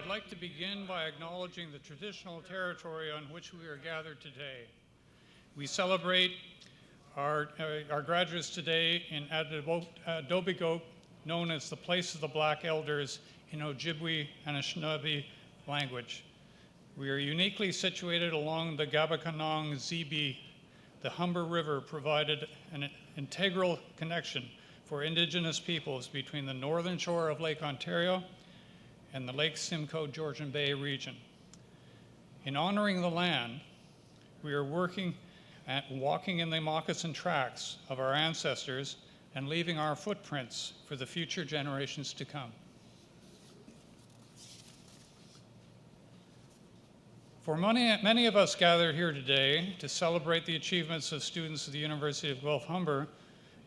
I'd like to begin by acknowledging the traditional territory on which we are gathered today. We celebrate our graduates today in Adobe-Goat, known as the Place of the Black Elders in Ojibwe and Anishinaabe language. We are uniquely situated along the Gabakanong-Zibi. The Humber River provided an integral connection for Indigenous peoples between the northern shore of Lake Ontario and the Lake Simcoe-Georgian Bay region. In honoring the land, we are walking in the moccasin tracks of our ancestors and leaving our footprints for the future generations to come. For many of us gathered here today to celebrate the achievements of students of the University of Guelph-Humber,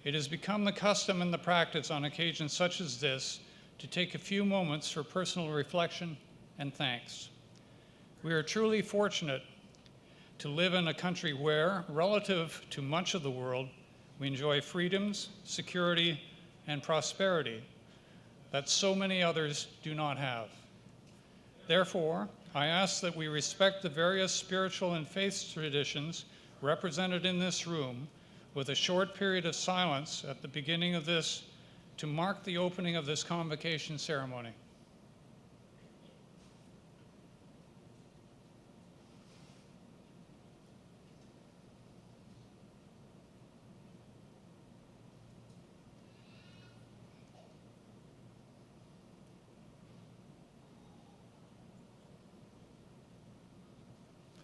it has become the custom and the practice on occasions such as this to take a few moments for personal reflection and thanks. We are truly fortunate to live in a country where, relative to much of the world, we enjoy freedoms, security, and prosperity that so many others do not have. Therefore, I ask that we respect the various spiritual and faith traditions represented in this room with a short period of silence at the beginning of this to mark the opening of this convocation ceremony.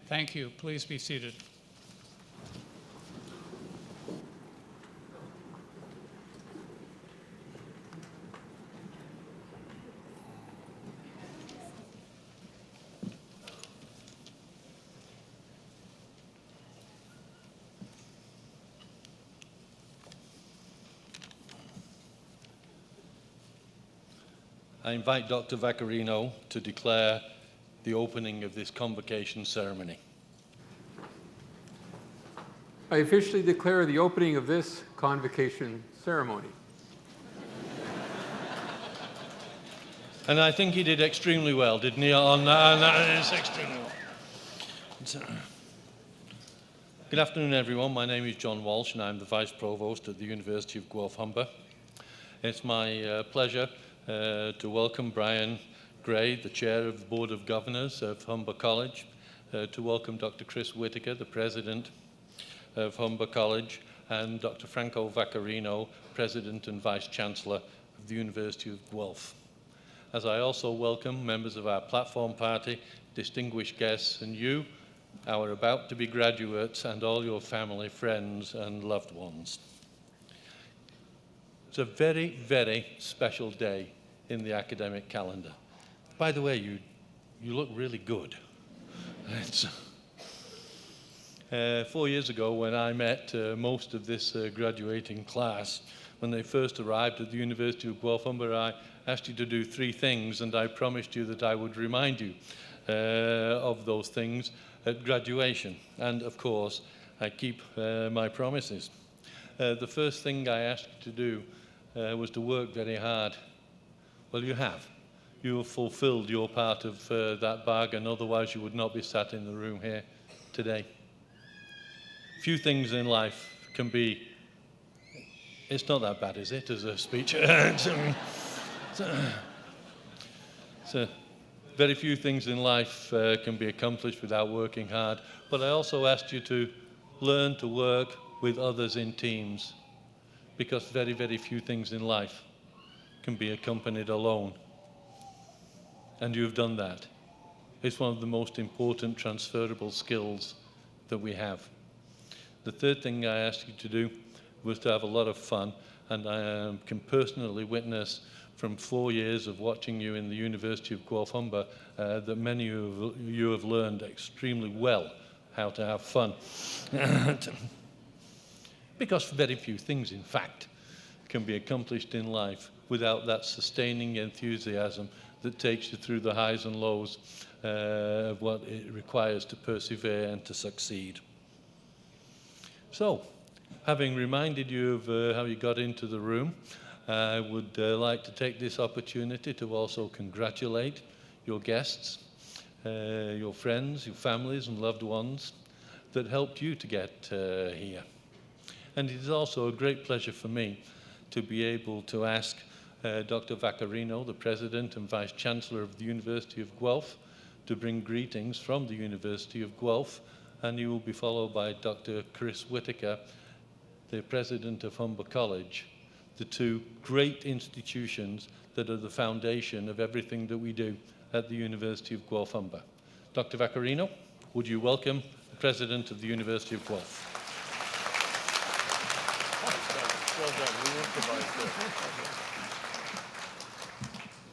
Thank you. Please be seated. I invite Dr. Vaccarino to declare the opening of this convocation ceremony. I officially declare the opening of this convocation ceremony. And I think he did extremely well, didn't he? That is extremely well. Good afternoon, everyone. My name is John Walsh, and I'm the Vice Provost at the University of Guelph-Humber. It's my pleasure to welcome Brian Gray, the Chair of the Board of Governors of Humber College, to welcome Dr. Chris Whitaker, the President of Humber College, and Dr. Franco Vaccarino, President and Vice Chancellor of the University of Guelph. As I also welcome members of our platform party, distinguished guests, and you, our about-to-be graduates, and all your family, friends, and loved ones. It's a very, very special day in the academic calendar. By the way, you look really good. 4 years ago, when I met most of this graduating class, when they first arrived at the University of Guelph-Humber, I asked you to do 3 things, and I promised you that I would remind you of those things at graduation. And of course, I keep my promises. The first thing I asked you to do was to work very hard. Well, you have. You have fulfilled your part of that bargain, otherwise you would not be sat in the room here today. Few things in life can be, it's not that bad, is it, as a speech? So very few things in life can be accomplished without working hard, but I also asked you to learn to work with others in teams, because very, very few things in life can be accompanied alone. And you've done that. It's one of the most important transferable skills that we have. The third thing I asked you to do was to have a lot of fun, and I can personally witness from 4 years of watching you in the University of Guelph-Humber that many of you have learned extremely well how to have fun. Because very few things, in fact, can be accomplished in life without that sustaining enthusiasm that takes you through the highs and lows of what it requires to persevere and to succeed. So, having reminded you of how you got into the room, I would like to take this opportunity to also congratulate your guests, your friends, your families and loved ones that helped you to get here. And it is also a great pleasure for me to be able to ask Dr. Vaccarino, the President and Vice Chancellor of the University of Guelph, to bring greetings from the University of Guelph, and he will be followed by Dr. Chris Whitaker, the President of Humber College, the two great institutions that are the foundation of everything that we do at the University of Guelph-Humber. Dr. Vaccarino, would you welcome the President of the University of Guelph?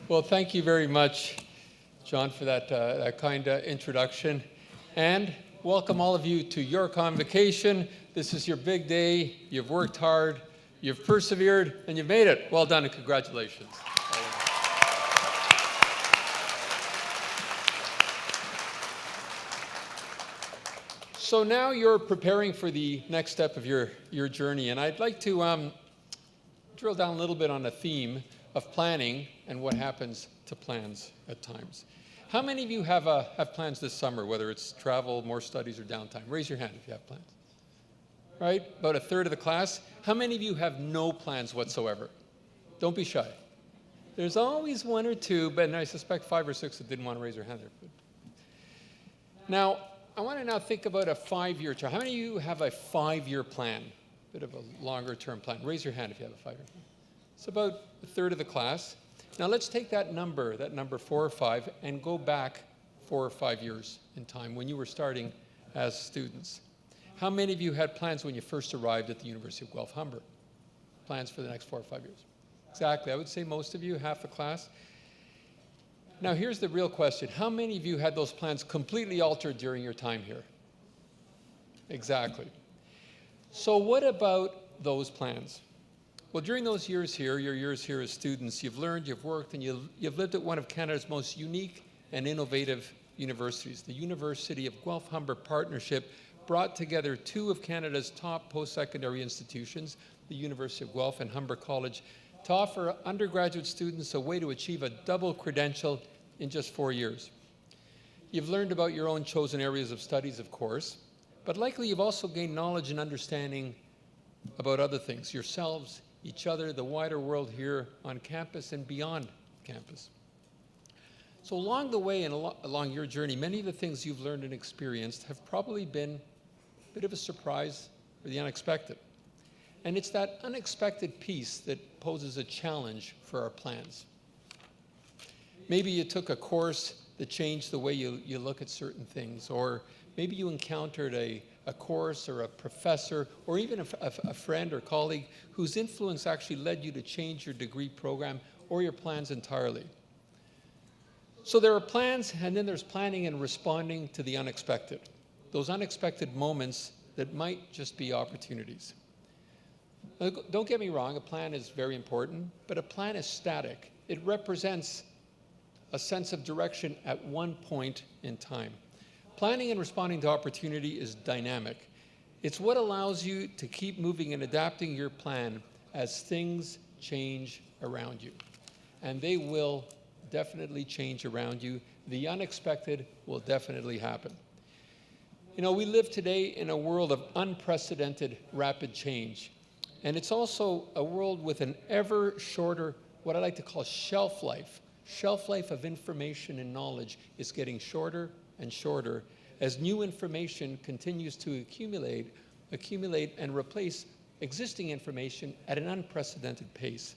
Well, thank you very much, John, for that kind introduction. And welcome all of you to your convocation. This is your big day. You've worked hard, you've persevered, and you've made it. Well done and congratulations. So now you're preparing for the next step of your journey, and I'd like to drill down a little bit on the theme of planning and what happens to plans at times. How many of you have plans this summer, whether it's travel, more studies, or downtime? Raise your hand if you have plans. Right? About a third of the class. How many of you have no plans whatsoever? Don't be shy. There's always one or two, but I suspect 5 or 6 that didn't want to raise their hand there. Now, I want to now think about a 5-year term. How many of you have a 5-year plan? A bit of a longer-term plan. Raise your hand if you have a 5-year plan. It's about a third of the class. Now let's take that number 4 or 5, and go back 4 or 5 years in time when you were starting as students. How many of you had plans when you first arrived at the University of Guelph-Humber? Plans for the next 4 or 5 years? Exactly. I would say most of you, half the class. Now here's the real question. How many of you had those plans completely altered during your time here? Exactly. So what about those plans? Well, during those years here, your years here as students, you've learned, you've worked, and you've lived at one of Canada's most unique and innovative universities. The University of Guelph-Humber Partnership brought together 2 of Canada's top post-secondary institutions, the University of Guelph and Humber College, to offer undergraduate students a way to achieve a double credential in just 4 years. You've learned about your own chosen areas of studies, of course, but likely you've also gained knowledge and understanding about other things, yourselves, each other, the wider world here on campus and beyond campus. So along the way and along your journey, many of the things you've learned and experienced have probably been a bit of a surprise or the unexpected. And it's that unexpected piece that poses a challenge for our plans. Maybe you took a course that changed the way you look at certain things, or maybe you encountered a course or a professor or even a friend or colleague whose influence actually led you to change your degree program or your plans entirely. So there are plans, and then there's planning and responding to the unexpected, those unexpected moments that might just be opportunities. Now, don't get me wrong, a plan is very important, but a plan is static. It represents a sense of direction at one point in time. Planning and responding to opportunity is dynamic. It's what allows you to keep moving and adapting your plan as things change around you. And they will definitely change around you. The unexpected will definitely happen. You know, we live today in a world of unprecedented rapid change. And it's also a world with an ever shorter, what I like to call shelf life. Shelf life of information and knowledge is getting shorter and shorter as new information continues to accumulate and replace existing information at an unprecedented pace.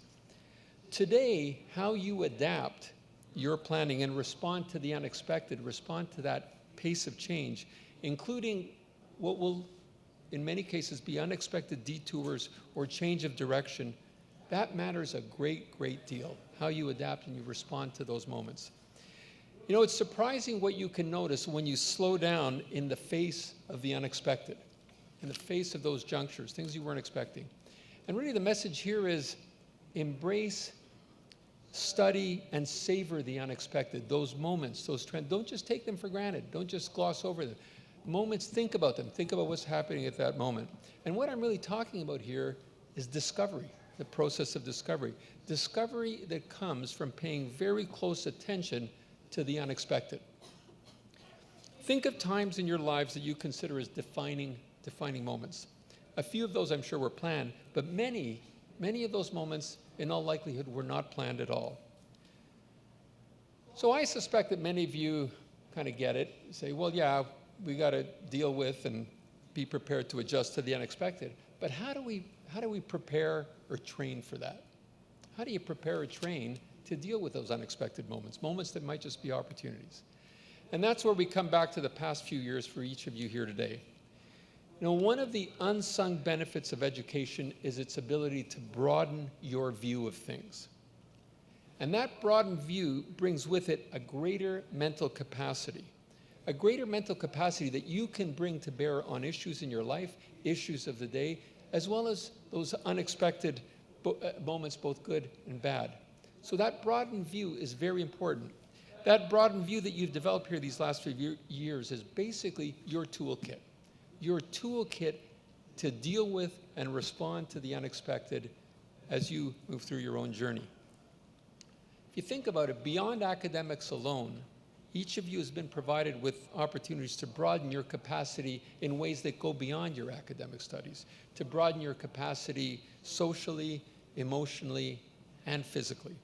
Today, how you adapt your planning and respond to the unexpected, respond to that pace of change, including what will in many cases be unexpected detours or change of direction, that matters a great deal, how you adapt and you respond to those moments. You know, it's surprising what you can notice when you slow down in the face of the unexpected, in the face of those junctures, things you weren't expecting. And really the message here is embrace, study, and savor the unexpected, those moments, those trends. Don't just take them for granted. Don't just gloss over them. Moments, think about them. Think about what's happening at that moment. And what I'm really talking about here is discovery, the process of discovery. Discovery that comes from paying very close attention to the unexpected. Think of times in your lives that you consider as defining moments. A few of those I'm sure were planned, but many of those moments in all likelihood were not planned at all. So I suspect that many of you kind of get it, say, well, yeah, we got to deal with and be prepared to adjust to the unexpected. But how do we prepare or train for that? How do you prepare or train to deal with those unexpected moments that might just be opportunities? And that's where we come back to the past few years for each of you here today. You know, one of the unsung benefits of education is its ability to broaden your view of things. And that broadened view brings with it a greater mental capacity that you can bring to bear on issues in your life, issues of the day, as well as those unexpected moments, both good and bad. So that broadened view is very important. That broadened view that you've developed here these last few years is basically your toolkit to deal with and respond to the unexpected as you move through your own journey. If you think about it, beyond academics alone, each of you has been provided with opportunities to broaden your capacity in ways that go beyond your academic studies, to broaden your capacity socially, emotionally, and physically.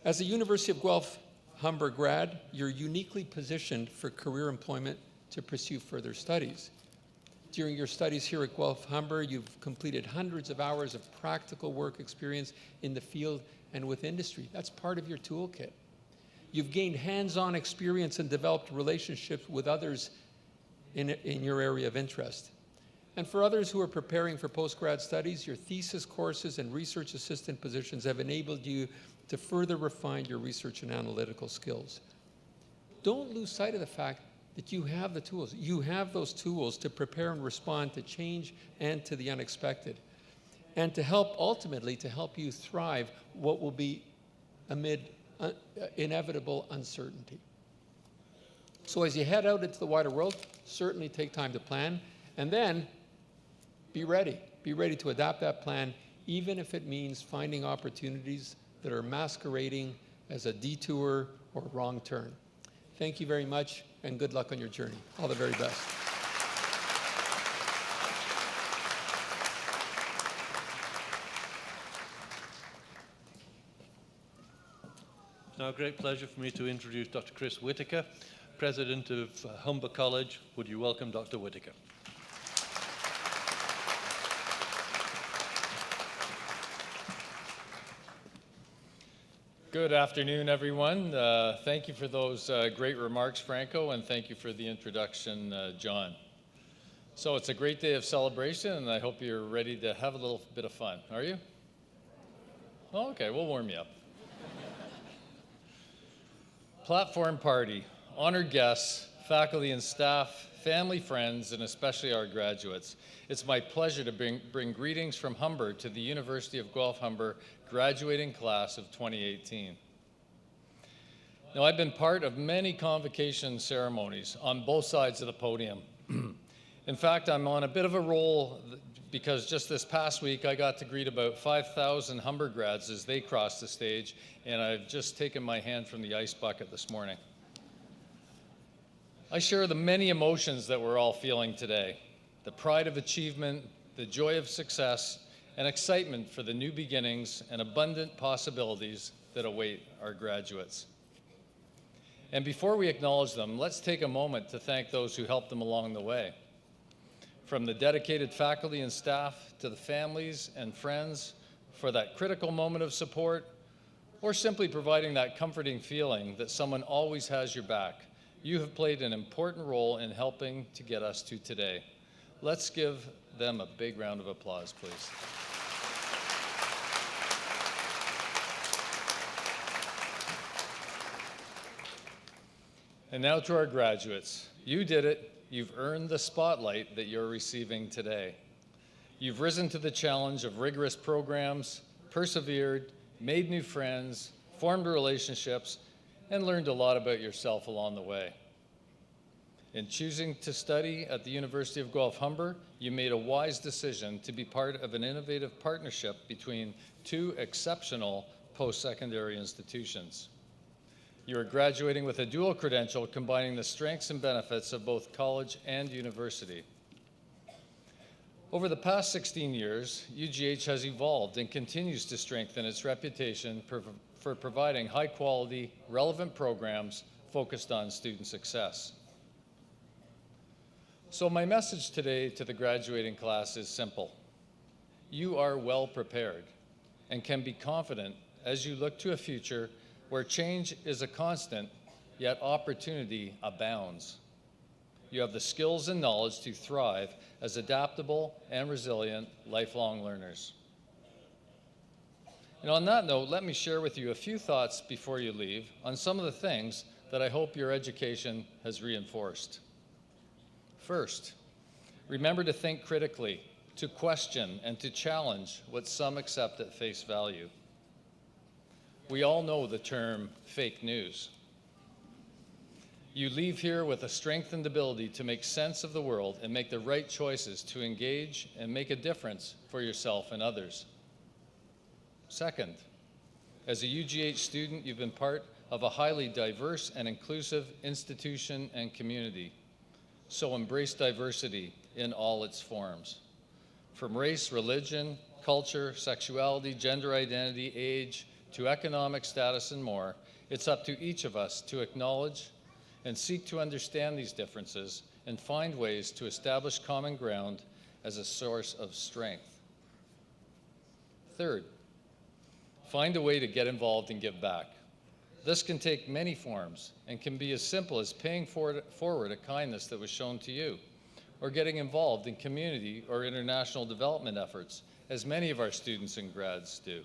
As a University of Guelph-Humber grad, you're uniquely positioned for career employment to pursue further studies. During your studies here at Guelph-Humber, you've completed hundreds of hours of practical work experience in the field and with industry. That's part of your toolkit. You've gained hands-on experience and developed relationships with others in your area of interest. And for others who are preparing for postgrad studies, your thesis courses and research assistant positions have enabled you to further refine your research and analytical skills. Don't lose sight of the fact that you have the tools. You have those tools to prepare and respond to change and to the unexpected, and to help, ultimately, to help you thrive what will be amid inevitable uncertainty. So as you head out into the wider world, certainly take time to plan, and then be ready. Be ready to adapt that plan, even if it means finding opportunities that are masquerading as a detour or wrong turn. Thank you very much, and good luck on your journey. All the very best. It's now a great pleasure for me to introduce Dr. Chris Whitaker, President of Humber College. Would you welcome Dr. Whitaker? Good afternoon, everyone. Thank you for those great remarks, Franco, and thank you for the introduction, John. So it's a great day of celebration, and I hope you're ready to have a little bit of fun. Are you? Oh, okay, we'll warm you up. Platform party, honored guests, faculty and staff, family, friends, and especially our graduates. It's my pleasure to bring greetings from Humber to the University of Guelph-Humber graduating class of 2018. Now, I've been part of many convocation ceremonies on both sides of the podium. In fact, I'm on a bit of a roll because just this past week I got to greet about 5,000 Humber grads as they crossed the stage, and I've just taken my hand from the ice bucket this morning. I share the many emotions that we're all feeling today: the pride of achievement, the joy of success, and excitement for the new beginnings and abundant possibilities that await our graduates. And before we acknowledge them, let's take a moment to thank those who helped them along the way. From the dedicated faculty and staff to the families and friends for that critical moment of support, or simply providing that comforting feeling that someone always has your back. You have played an important role in helping to get us to today. Let's give them a big round of applause, please. And now to our graduates. You did it. You've earned the spotlight that you're receiving today. You've risen to the challenge of rigorous programs, persevered, made new friends, formed relationships, and learned a lot about yourself along the way. In choosing to study at the University of Guelph-Humber, you made a wise decision to be part of an innovative partnership between two exceptional post-secondary institutions. You are graduating with a dual credential combining the strengths and benefits of both college and university. Over the past 16 years, UGH has evolved and continues to strengthen its reputation for providing high-quality, relevant programs focused on student success. So my message today to the graduating class is simple. You are well prepared and can be confident as you look to a future where change is a constant, yet opportunity abounds. You have the skills and knowledge to thrive as adaptable and resilient lifelong learners. And on that note, let me share with you a few thoughts before you leave on some of the things that I hope your education has reinforced. First, remember to think critically, to question and to challenge what some accept at face value. We all know the term fake news. You leave here with a strengthened ability to make sense of the world and make the right choices to engage and make a difference for yourself and others. Second, as a UGH student, you've been part of a highly diverse and inclusive institution and community. So embrace diversity in all its forms. From race, religion, culture, sexuality, gender identity, age, to economic status and more, it's up to each of us to acknowledge and seek to understand these differences and find ways to establish common ground as a source of strength. Third, find a way to get involved and give back. This can take many forms and can be as simple as paying forward a kindness that was shown to you, or getting involved in community or international development efforts, as many of our students and grads do.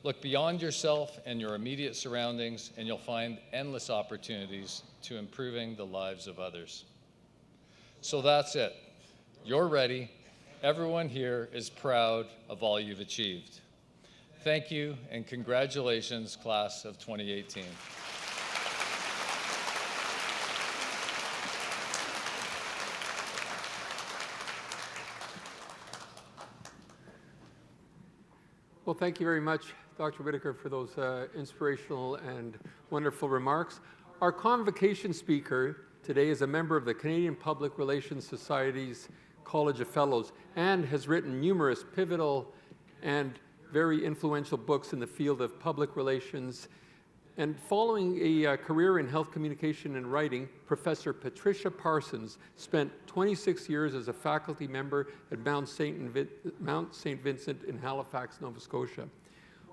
Look beyond yourself and your immediate surroundings, and you'll find endless opportunities to improving the lives of others. So that's it. You're ready. Everyone here is proud of all you've achieved. Thank you, and congratulations, class of 2018. Well, thank you very much, Dr. Whitaker, for those inspirational and wonderful remarks. Our convocation speaker today is a member of the Canadian Public Relations Society's College of Fellows and has written numerous pivotal and very influential books in the field of public relations. And following a career in health communication and writing, Professor Patricia Parsons spent 26 years as a faculty member at Mount St. Vincent in Halifax, Nova Scotia.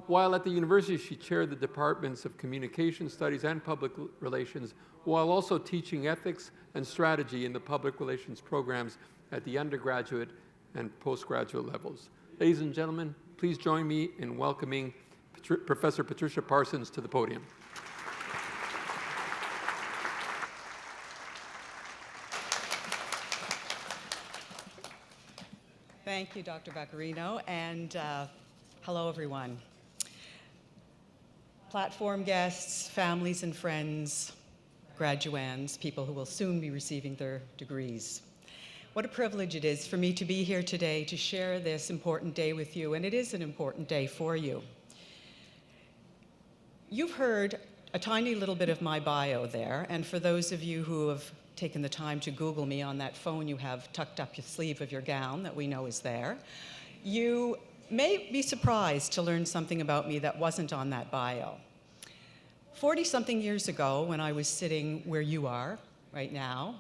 While at the university, she chaired the departments of communication studies and public relations, while also teaching ethics and strategy in the public relations programs at the undergraduate and postgraduate levels. Ladies and gentlemen, please join me in welcoming Professor Patricia Parsons to the podium. Thank you, Dr. Vaccarino, and hello, everyone. Platform guests, families and friends, graduands, people who will soon be receiving their degrees. What a privilege it is for me to be here today to share this important day with you, and it is an important day for you. You've heard a tiny little bit of my bio there, and for those of you who have taken the time to Google me on that phone you have tucked up your sleeve of your gown that we know is there, you may be surprised to learn something about me that wasn't on that bio. 40-something years ago, when I was sitting where you are right now,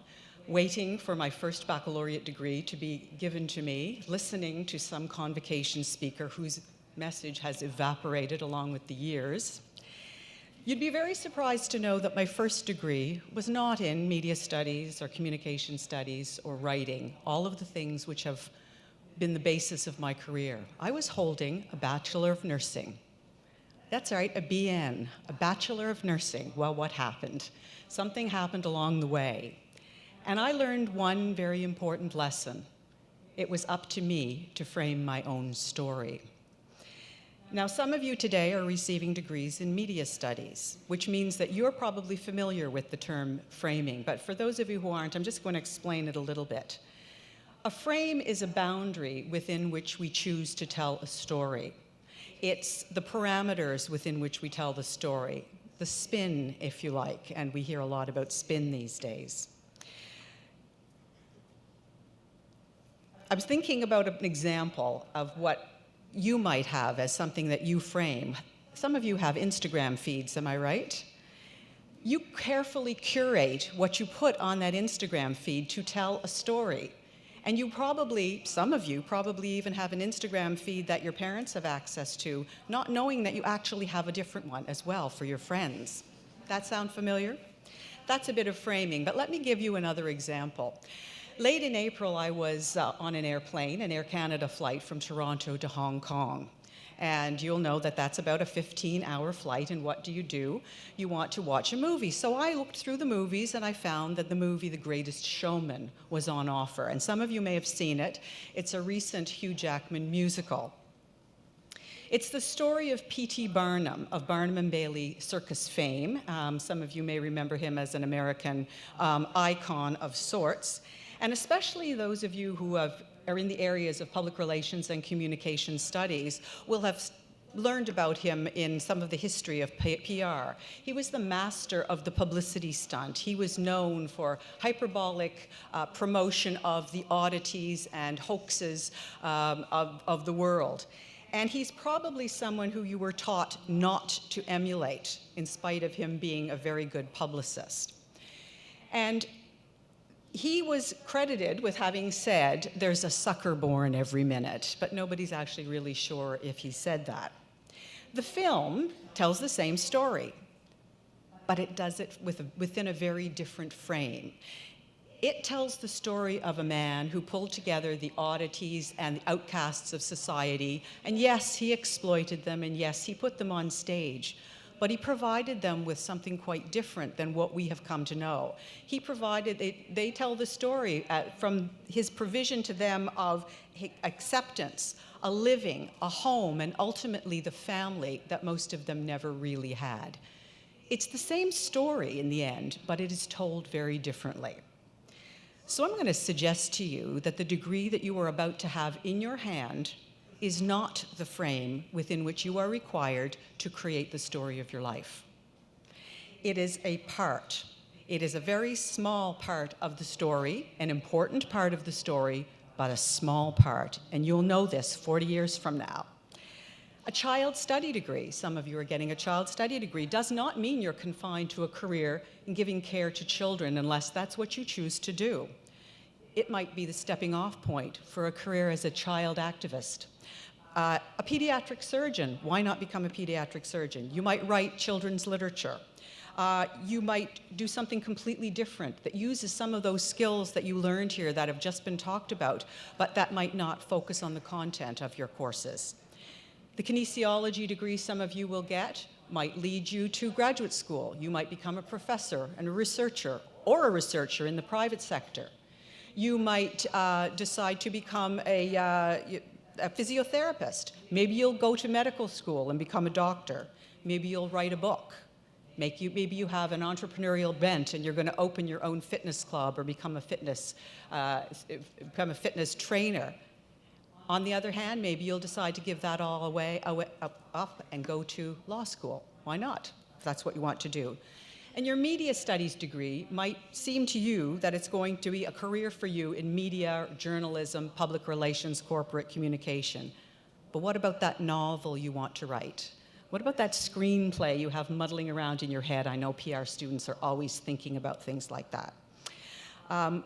waiting for my first baccalaureate degree to be given to me, listening to some convocation speaker whose message has evaporated along with the years, you'd be very surprised to know that my first degree was not in media studies or communication studies or writing, all of the things which have been the basis of my career. I was holding a Bachelor of Nursing. That's right, a BN, a Bachelor of Nursing. Well, what happened? Something happened along the way. And I learned one very important lesson. It was up to me to frame my own story. Now, some of you today are receiving degrees in media studies, which means that you're probably familiar with the term framing. But for those of you who aren't, I'm just going to explain it a little bit. A frame is a boundary within which we choose to tell a story. It's the parameters within which we tell the story. the spin, if you like, and we hear a lot about spin these days. I was thinking about an example of what you might have as something that you frame. Some of you have Instagram feeds, am I right? You carefully curate what you put on that Instagram feed to tell a story. And you probably, some of you probably even have an Instagram feed that your parents have access to, not knowing that you actually have a different one as well for your friends. That sound familiar? That's a bit of framing, but let me give you another example. Late in April, I was on an airplane, an Air Canada flight from Toronto to Hong Kong. And you'll know that that's about a 15-hour flight, and what do? You want to watch a movie. So I looked through the movies, and I found that the movie The Greatest Showman was on offer. And some of you may have seen it. It's a recent Hugh Jackman musical. It's the story of P.T. Barnum, of Barnum and Bailey circus fame. Some of you may remember him as an American icon of sorts. And especially those of you who are in the areas of public relations and communication studies will have learned about him in some of the history of PR. He was the master of the publicity stunt. He was known for hyperbolic promotion of the oddities and hoaxes of the world. And he's probably someone who you were taught not to emulate, in spite of him being a very good publicist. And he was credited with having said, "There's a sucker born every minute," but nobody's actually really sure if he said that. The film tells the same story, but it does it within a very different frame. It tells the story of a man who pulled together the oddities and the outcasts of society, and yes, he exploited them, and yes, he put them on stage. But he provided them with something quite different than what we have come to know. He provided, they tell the story from his provision to them of acceptance, a living, a home, and ultimately the family that most of them never really had. It's the same story in the end, but it is told very differently. So I'm going to suggest to you that the degree that you are about to have in your hand is not the frame within which you are required to create the story of your life. It is a part. It is a very small part of the story, an important part of the story, but a small part. And you'll know this 40 years from now. A child study degree, some of you are getting a child study degree, does not mean you're confined to a career in giving care to children unless that's what you choose to do. It might be the stepping off point for a career as a child activist. A pediatric surgeon, why not become a pediatric surgeon? You might write children's literature. You might do something completely different that uses some of those skills that you learned here that have just been talked about, but that might not focus on the content of your courses. The kinesiology degree some of you will get might lead you to graduate school. You might become a professor and a researcher, or a researcher in the private sector. You might decide to become a physiotherapist. Maybe you'll go to medical school and become a doctor. Maybe you'll write a book. Maybe you have an entrepreneurial bent and you're going to open your own fitness club or become a fitness trainer. On the other hand, maybe you'll decide to give that all up and go to law school. Why not, if that's what you want to do? And your media studies degree might seem to you that it's going to be a career for you in media, journalism, public relations, corporate communication. But what about that novel you want to write? What about that screenplay you have muddling around in your head? I know PR students are always thinking about things like that.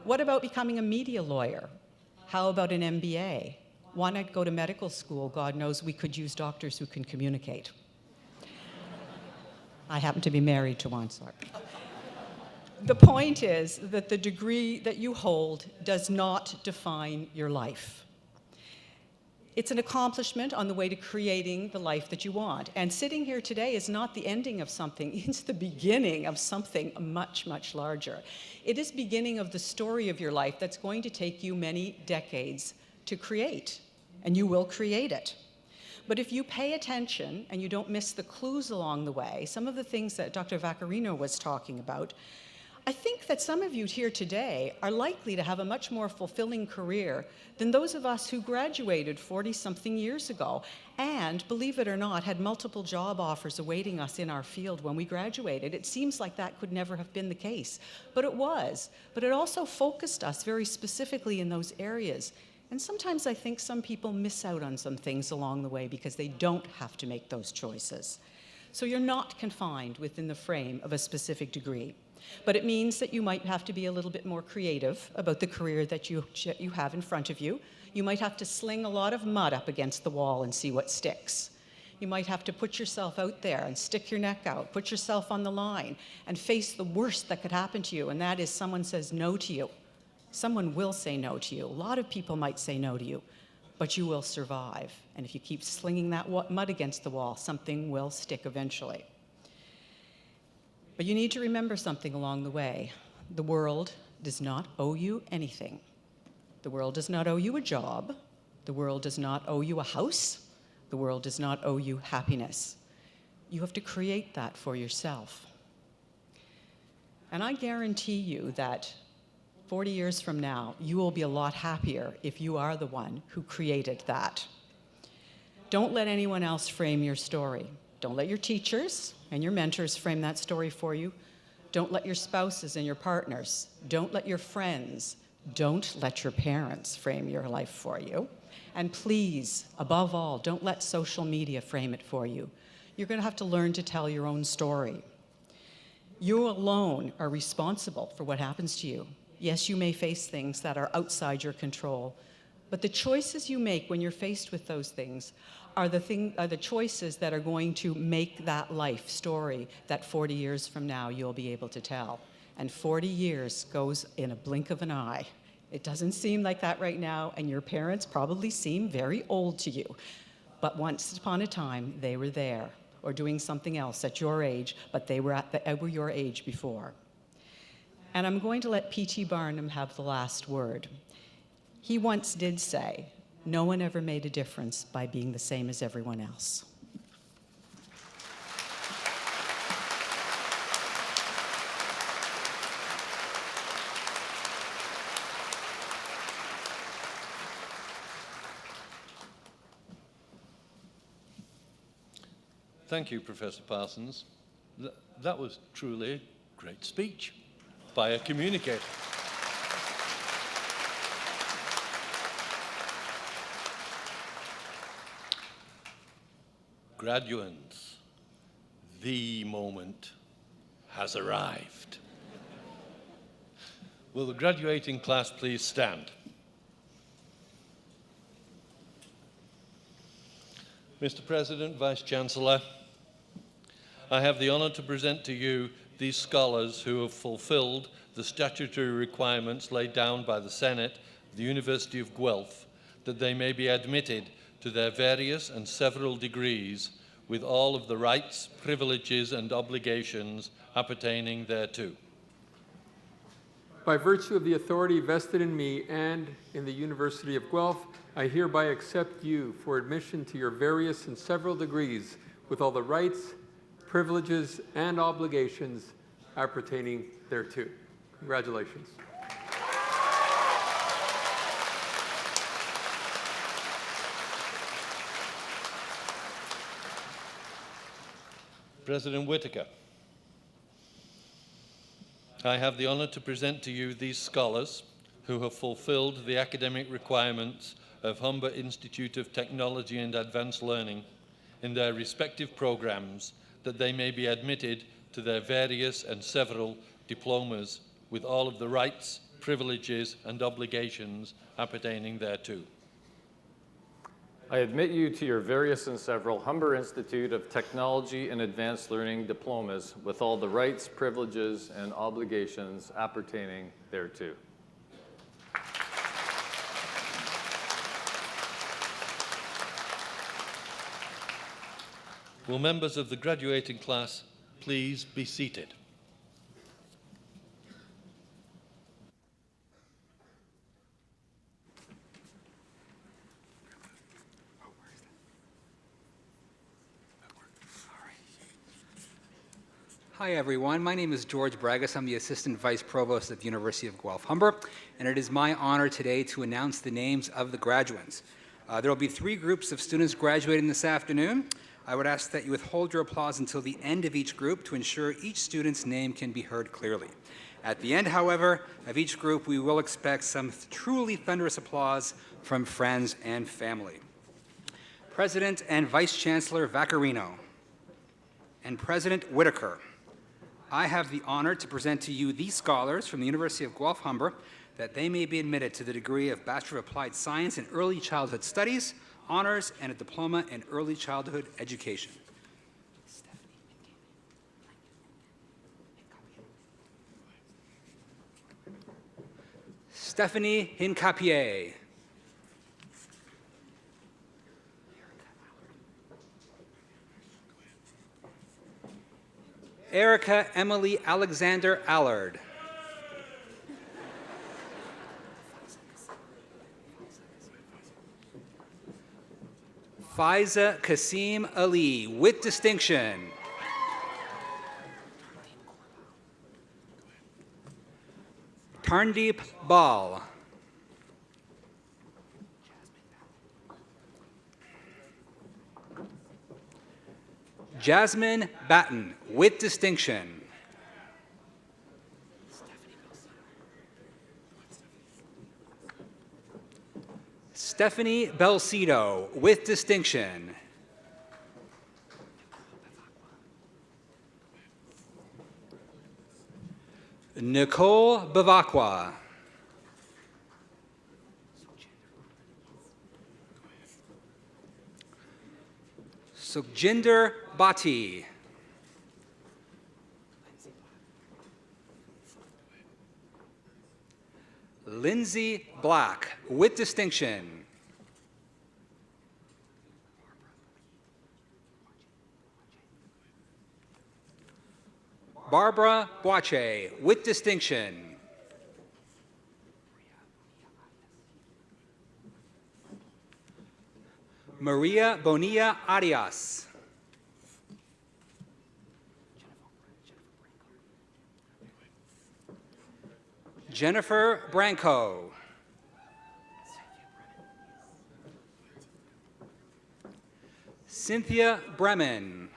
What about becoming a media lawyer? How about an MBA? Why not go to medical school? God knows we could use doctors who can communicate. I happen to be married to one, sorry. The point is that the degree that you hold does not define your life. It's an accomplishment on the way to creating the life that you want. And sitting here today is not the ending of something, it's the beginning of something much, much larger. It is the beginning of the story of your life that's going to take you many decades to create, and you will create it. But if you pay attention and you don't miss the clues along the way, some of the things that Dr. Vaccarino was talking about, I think that some of you here today are likely to have a much more fulfilling career than those of us who graduated 40-something years ago and, believe it or not, had multiple job offers awaiting us in our field when we graduated. It seems like that could never have been the case, but it was. But it also focused us very specifically in those areas. And sometimes I think some people miss out on some things along the way because they don't have to make those choices. So you're not confined within the frame of a specific degree. But it means that you might have to be a little bit more creative about the career that you have in front of you. You might have to sling a lot of mud up against the wall and see what sticks. You might have to put yourself out there and stick your neck out, put yourself on the line, and face the worst that could happen to you, and that is someone says no to you. Someone will say no to you. A lot of people might say no to you, but you will survive. And if you keep slinging that mud against the wall, something will stick eventually. But you need to remember something along the way. The world does not owe you anything. The world does not owe you a job. The world does not owe you a house. The world does not owe you happiness. You have to create that for yourself. And I guarantee you that 40 years from now, you will be a lot happier if you are the one who created that. Don't let anyone else frame your story. Don't let your teachers and your mentors frame that story for you. Don't let your spouses and your partners. Don't let your friends. Don't let your parents frame your life for you. And please, above all, don't let social media frame it for you. You're going to have to learn to tell your own story. You alone are responsible for what happens to you. Yes, you may face things that are outside your control, but the choices you make when you're faced with those things are the choices that are going to make that life story that 40 years from now you'll be able to tell. And 40 years goes in a blink of an eye. It doesn't seem like that right now, and your parents probably seem very old to you. But once upon a time, they were there, or doing something else at your age, but they were your age before. And I'm going to let P.T. Barnum have the last word. He once did say, "No one ever made a difference by being the same as everyone else." Thank you, Professor Parsons. That was truly a great speech by a communicator. Graduates, the moment has arrived. Will the graduating class please stand? Mr. President, Vice-Chancellor, I have the honor to present to you these scholars who have fulfilled the statutory requirements laid down by the Senate of the University of Guelph, that they may be admitted to their various and several degrees with all of the rights, privileges, and obligations appertaining thereto. By virtue of the authority vested in me and in the University of Guelph, I hereby accept you for admission to your various and several degrees with all the rights, privileges, and obligations appertaining thereto. Congratulations. President Whitaker, I have the honor to present to you these scholars who have fulfilled the academic requirements of Humber Institute of Technology and Advanced Learning in their respective programs, that they may be admitted to their various and several diplomas with all of the rights, privileges, and obligations appertaining thereto. I admit you to your various and several Humber Institute of Technology and Advanced Learning diplomas with all the rights, privileges, and obligations appertaining thereto. Will members of the graduating class please be seated? Hi, everyone. My name is George Bragas. I'm the Assistant Vice Provost at the University of Guelph-Humber, and it is my honor today to announce the names of the graduates. There will be 3 groups of students graduating this afternoon. I would ask that you withhold your applause until the end of each group to ensure each student's name can be heard clearly. At the end, however, of each group, we will expect some truly thunderous applause from friends and family. President and Vice Chancellor Vaccarino and President Whitaker, I have the honor to present to you these scholars from the University of Guelph-Humber that they may be admitted to the degree of Bachelor of Applied Science in Early Childhood Studies, honors, and a diploma in Early Childhood Education. Stephanie Hincapié. Erica Emily Alexander Allard. Faiza Kasim Ali, with distinction. Tarndeep Bal. Jasmine Batten, with distinction. Stephanie Belcedo, with distinction. Nicole Bavakwa. Sukhjinder Bhatti. Lindsay Black, with distinction. Barbara Boache, with distinction. Maria Bonilla Arias. Jennifer Branco. Cynthia Bremen.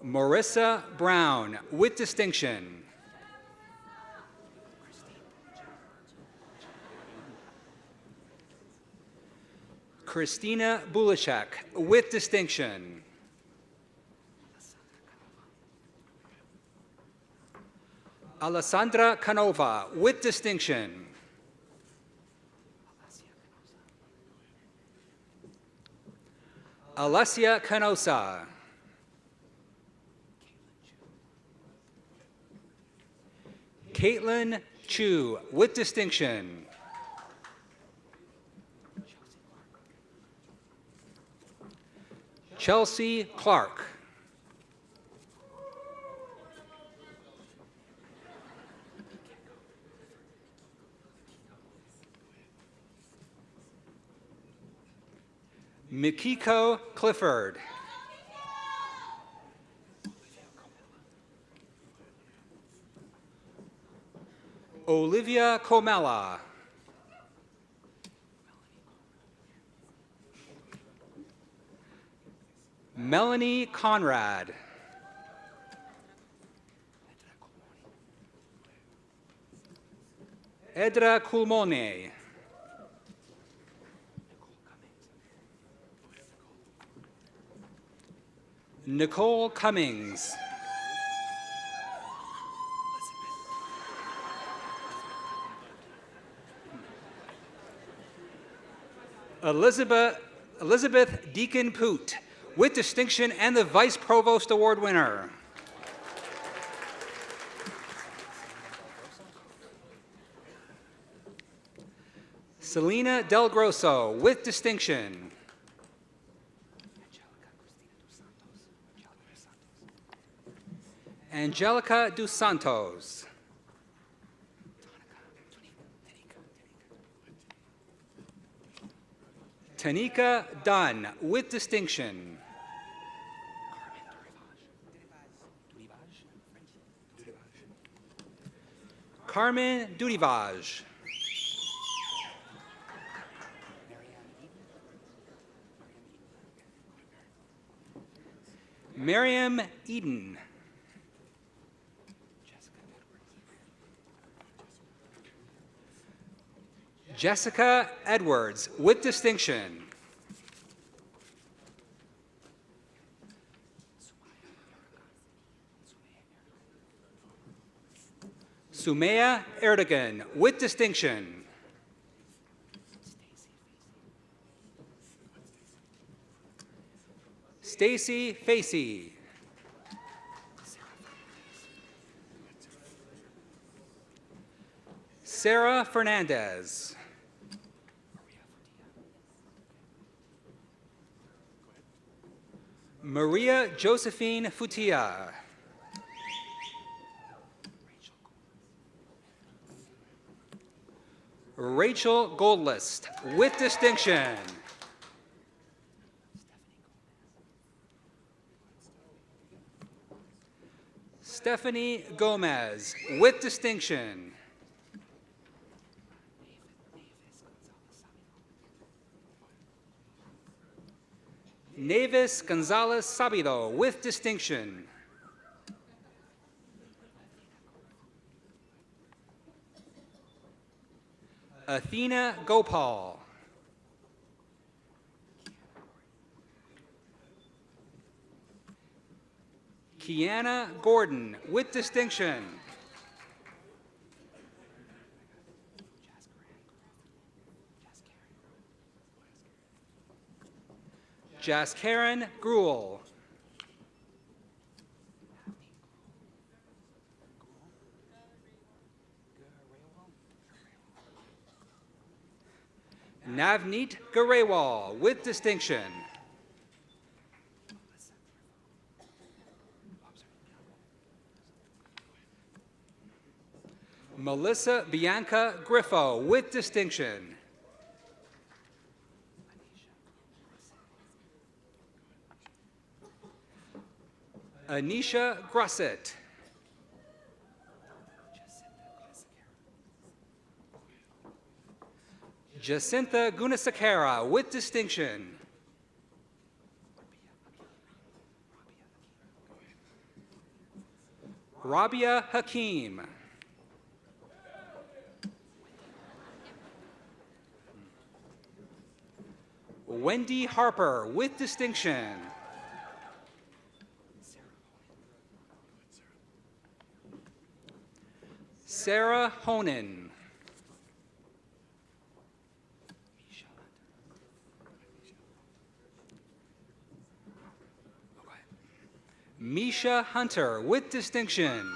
Marissa Brown, with distinction. Christina Bulashek, with distinction. Alessandra Canova, with distinction. Alessia Canosa. Caitlin Chu, with distinction. Chelsea Clark. Mikiko Clifford. Olivia Comella. Melanie Conrad. Edra Kulmone. Nicole Cummings. Elizabeth Deacon Poot, with distinction and the Vice Provost Award winner. Selena Del Grosso, with distinction. Angelica dos Santos. Tanika Dunn, with distinction. Carmen Dudivaj. Miriam Eden. Jessica Edwards, with distinction. Sumaya Erdogan, with distinction. Stacy Facey. Sarah Fernandez. Maria Josephine Futia. Rachel Goldlist, with distinction. Stephanie Gomez, with distinction. Navis Gonzalez Sabido, with distinction. Athena Gopal. Kiana Gordon, with distinction. Jaskaren Gruel. Navneet Garewal, with distinction. Melissa Bianca Griffo, with distinction. Anisha Grosset. Jacinta Gunasakara, with distinction. Rabia Hakim. Wendy Harper, with distinction. Sarah Honan. Misha Hunter, with distinction.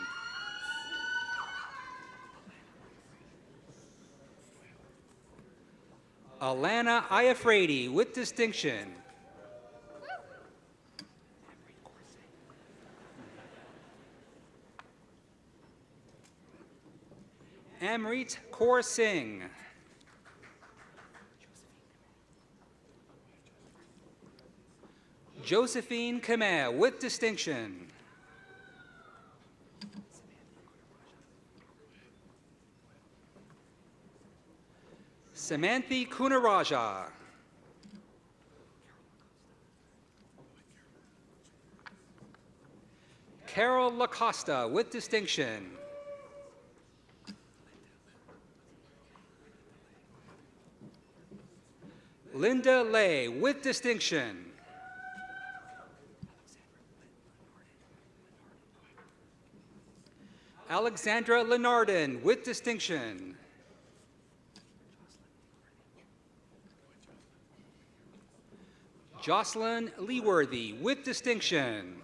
Alana Iafredi, with distinction. Amrit Kaur Singh. Josephine Khmer, with distinction. Samanthi Kunaraja. Carol Lacosta, with distinction. Linda Lay, with distinction. Alexandra Lenardin, with distinction. Jocelyn Leeworthy, with distinction.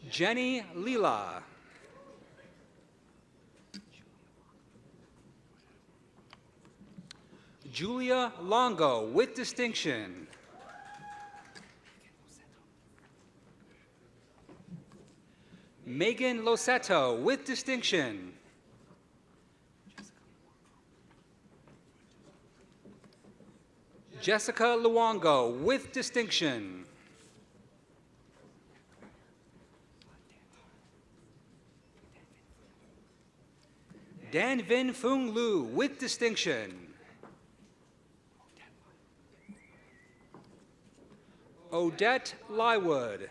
Jenny Leela. Julia Longo, with distinction. Megan Losetto with distinction. Jessica Luongo with distinction. Dan Vin Fung Lu with distinction. Odette Lywood.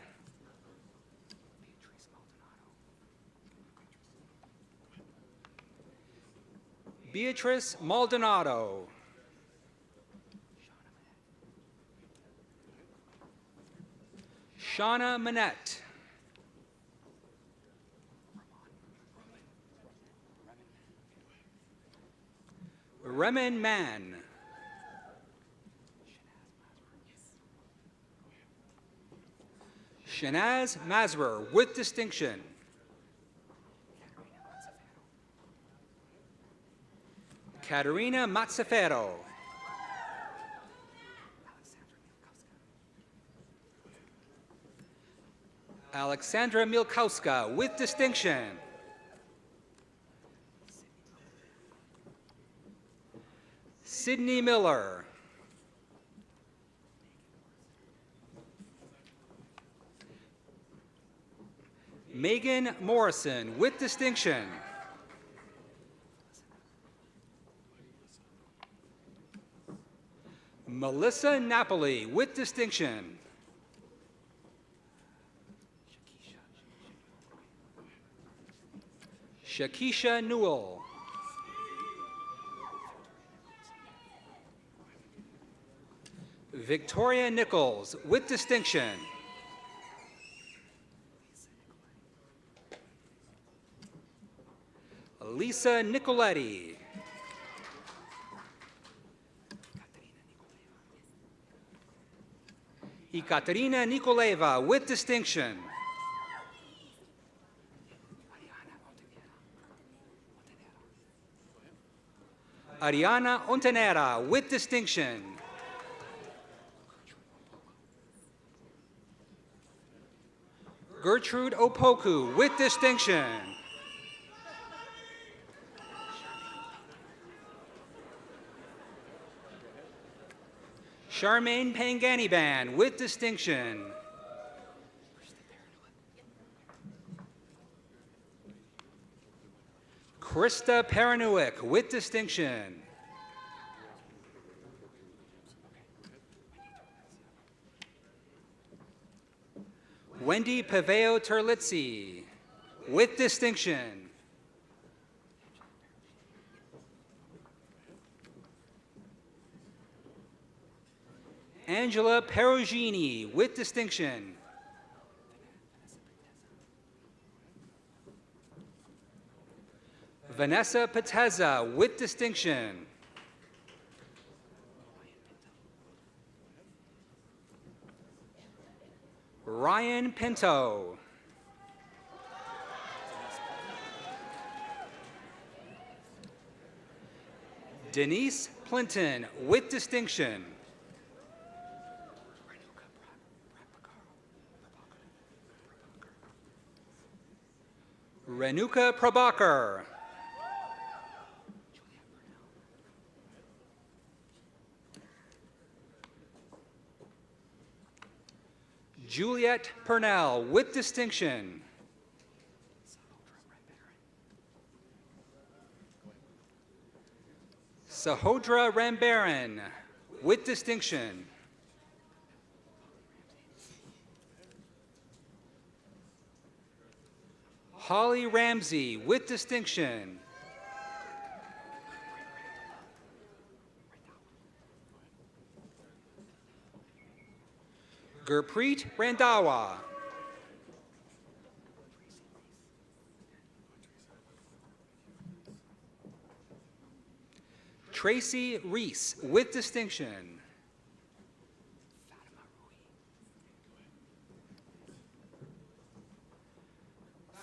Beatrice Maldonado. Shauna Manette. Remen Mann. Shanaz Masrer with distinction. Katerina Mazzaferro. Alexandra Milkowska with distinction. Sydney Miller. Megan Morrison with distinction. Melissa Napoli with distinction. Shakisha Newell. Victoria Nichols with distinction. Lisa Nicoletti. Ekaterina Nikoleva with distinction. Ariana Ontanera with distinction. Gertrude Opoku with distinction. Charmaine Panganiban with distinction. Krista Paranuik with distinction. Wendy Paveo Terlizzi with distinction. Angela Perugini with distinction. Vanessa Pateza with distinction. Ryan Pinto. Denise Plinton with distinction. Renuka Prabhakar. Juliet Purnell with distinction. Sahodra Rambaran with distinction. Holly Ramsey with distinction. Gurpreet Randhawa. Tracy Reese with distinction.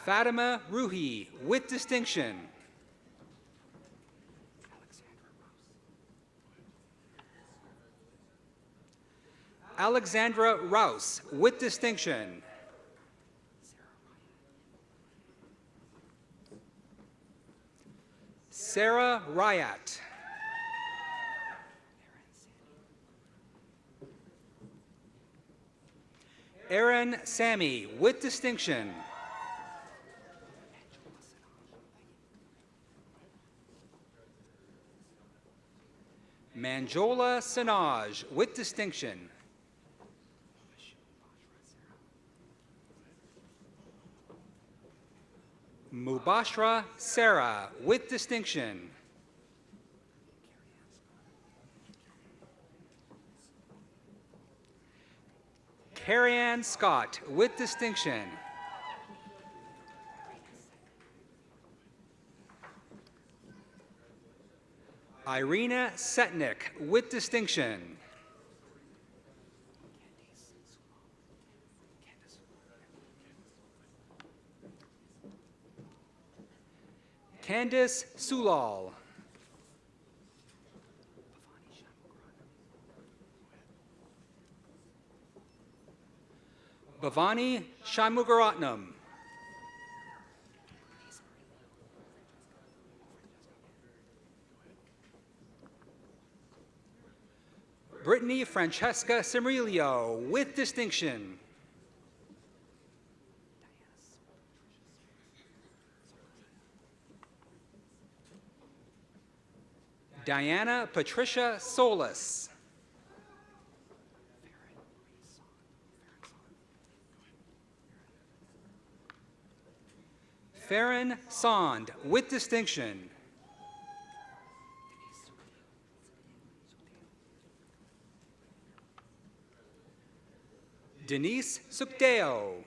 Fatima Ruhi with distinction. Alexandra Rouse with distinction. Sarah Ryat. Aaron Sammy, with distinction. Manjola Sinaj, with distinction. Mubashra Sarah, with distinction. Carrie-Ann Scott, with distinction. Irina Setnik, with distinction. Candice Sulal. Bhavani Shanmugaratnam. Brittany Francesca Cimerilio, with distinction. Diana Patricia Solis. Farron Sand, with distinction. Denise Sukdeo.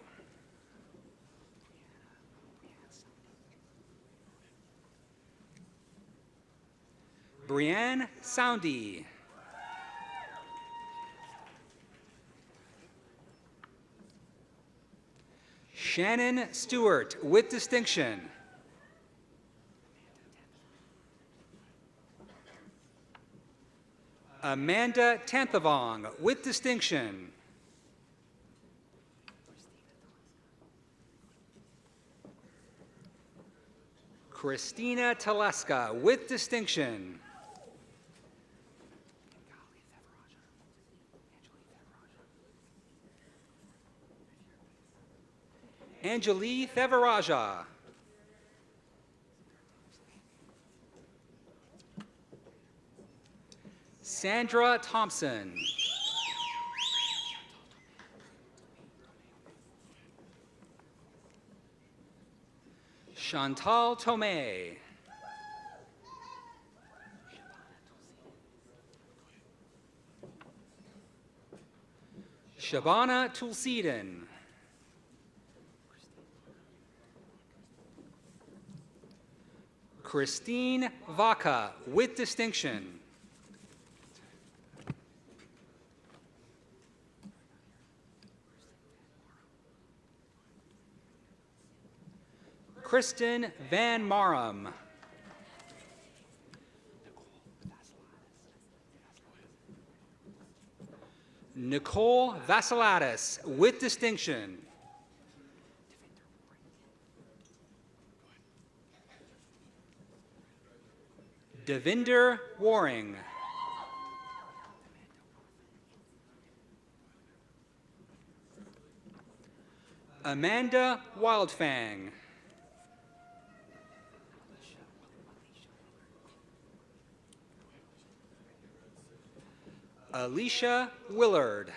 Brianne Soundy. Shannon Stewart, with distinction. Amanda Tanthavong, with distinction. Christina Teleska, with distinction. Anjali Thevaraja. Sandra Thompson. Chantal Tomei. Shabana Tulsiden. Christine Vaca, with distinction. Kristen Van Marum. Nicole Vassilatis, with distinction. Devinder Waring. Amanda Wildfang. Alicia Willard.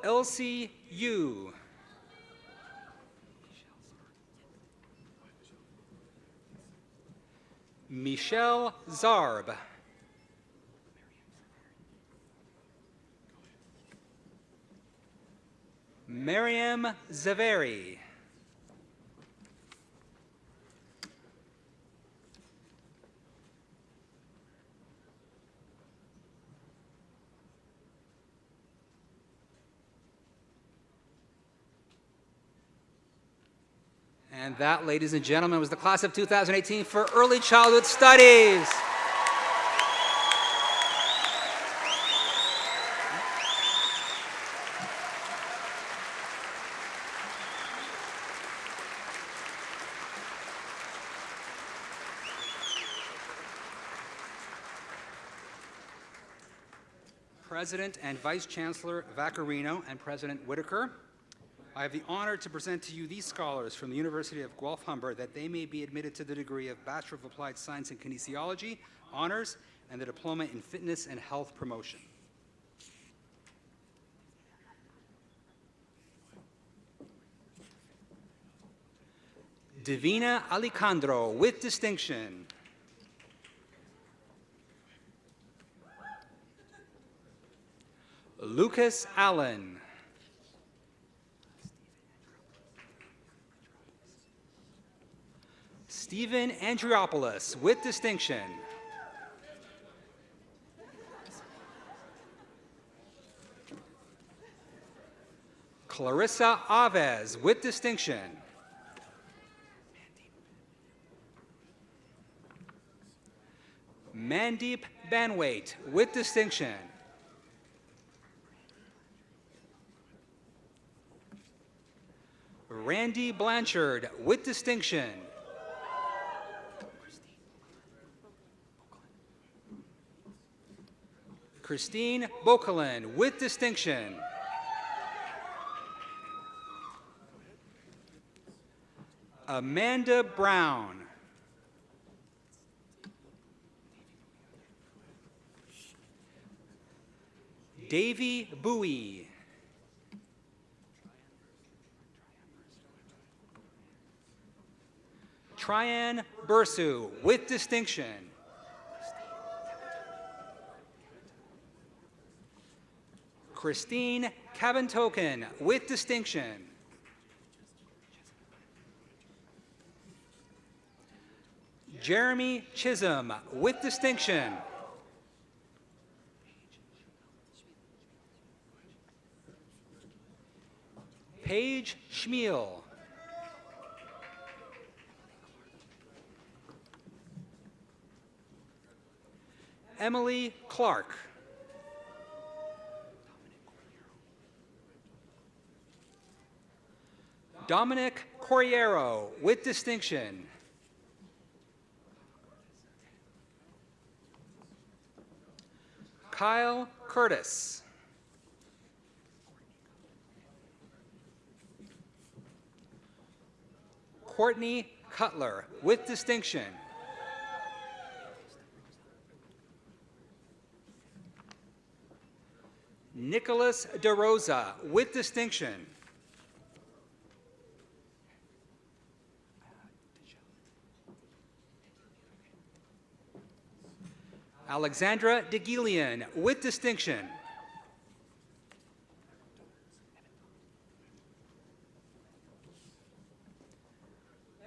Elsie Yu. Michelle Zarb. Miriam Zaveri. And that, ladies and gentlemen, was the class of 2018 for Early Childhood Studies. President and Vice Chancellor Vaccarino and President Whitaker, I have the honor to present to you these scholars from the University of Guelph-Humber that they may be admitted to the degree of Bachelor of Applied Science in Kinesiology, Honors, and the Diploma in Fitness and Health Promotion. Divina Alejandro, with distinction. Lucas Allen. Stephen Andriopoulos, with distinction. Clarissa Aves, with distinction. Mandeep Banwait, with distinction. Randy Blanchard, with distinction. Christine Bokelin, with distinction. Amanda Brown. Davy Bowie. Tryan Bursu, with distinction. Christine Cabantoken, with distinction. Jeremy Chisholm, with distinction. Paige Schmiel. Emily Clark. Dominic Corriero, with distinction. Kyle Curtis. Courtney Cutler, with distinction. Nicholas DeRosa, with distinction. Alexandra DeGillian, with distinction.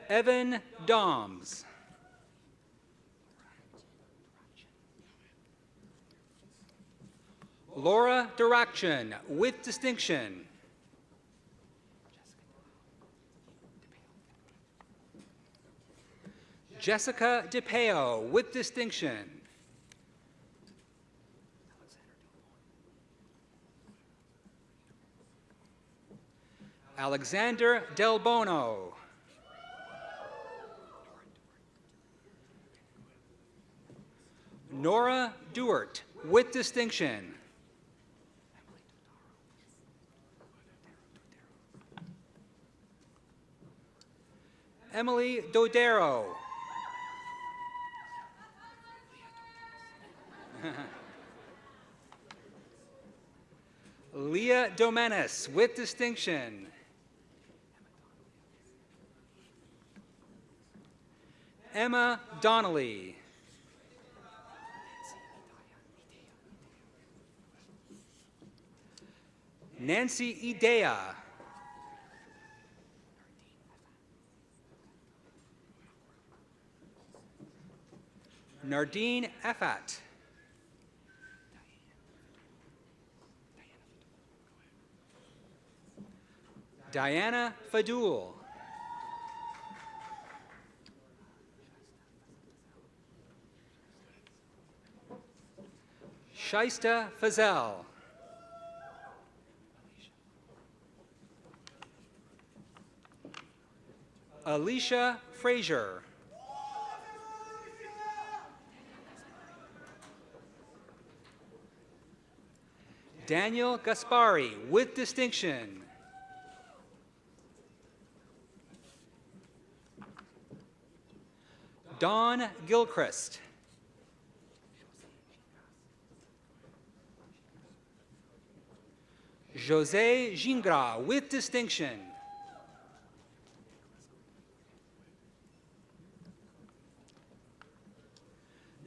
Evan Doms. Laura Diraction, with distinction. Jessica DePeo, with distinction. Alexander Del Bono. Nora Duert, with distinction. Emily Dodero. Leah Domenis, with distinction. Emma Donnelly. Nancy Idea. Nardine Effat. Diana Fadul. Shaista Fazel. Alicia Frazier. Daniel Gaspari, with distinction. Dawn Gilchrist. Jose Gingra, with distinction.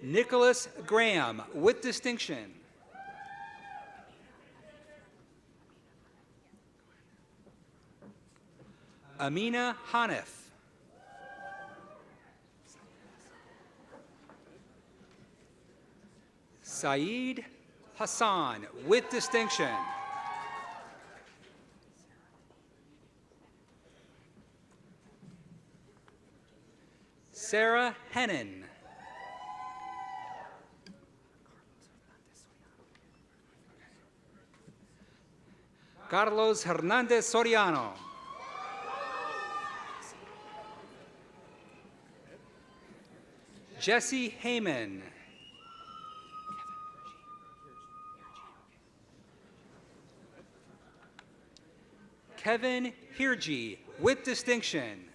Nicholas Graham, with distinction. Amina Hanif. Saeed Hassan, with distinction. Sarah Hennon. Carlos Hernandez Soriano. Jesse Heyman. Kevin Hirji, with distinction.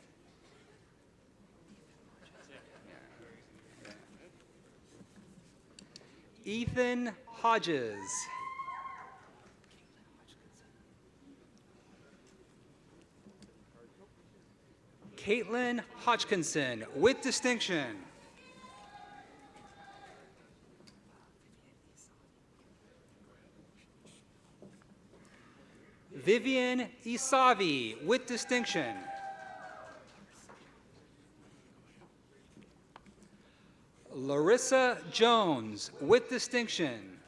Ethan Hodges. Caitlin Hodgkinson, with distinction. Vivian Isavi, with distinction. Larissa Jones, with distinction.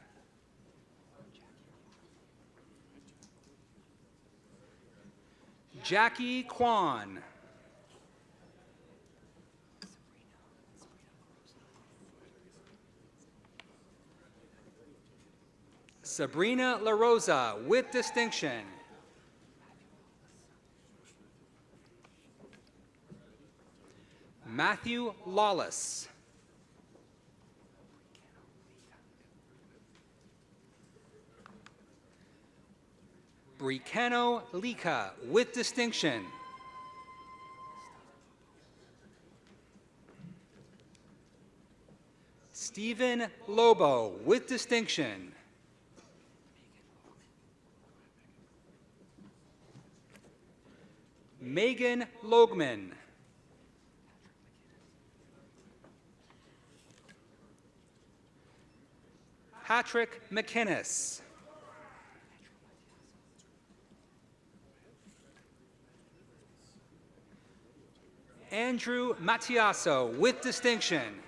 Jackie Kwan. Sabrina La Rosa, with distinction. Matthew Lawless. Briceno Lika, with distinction. Stephen Lobo, with distinction. Megan Logman. Patrick McInnes. Andrew Matiaso, with distinction.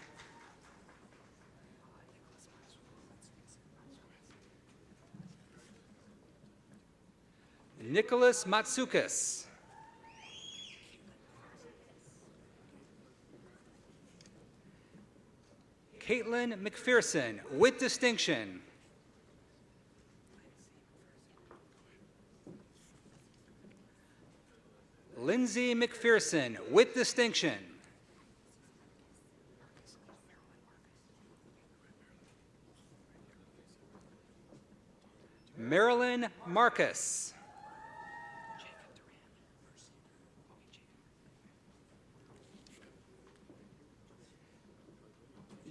Nicholas Matsoukas. Caitlin McPherson, with distinction. Lindsay McPherson, with distinction. Marilyn Marcus.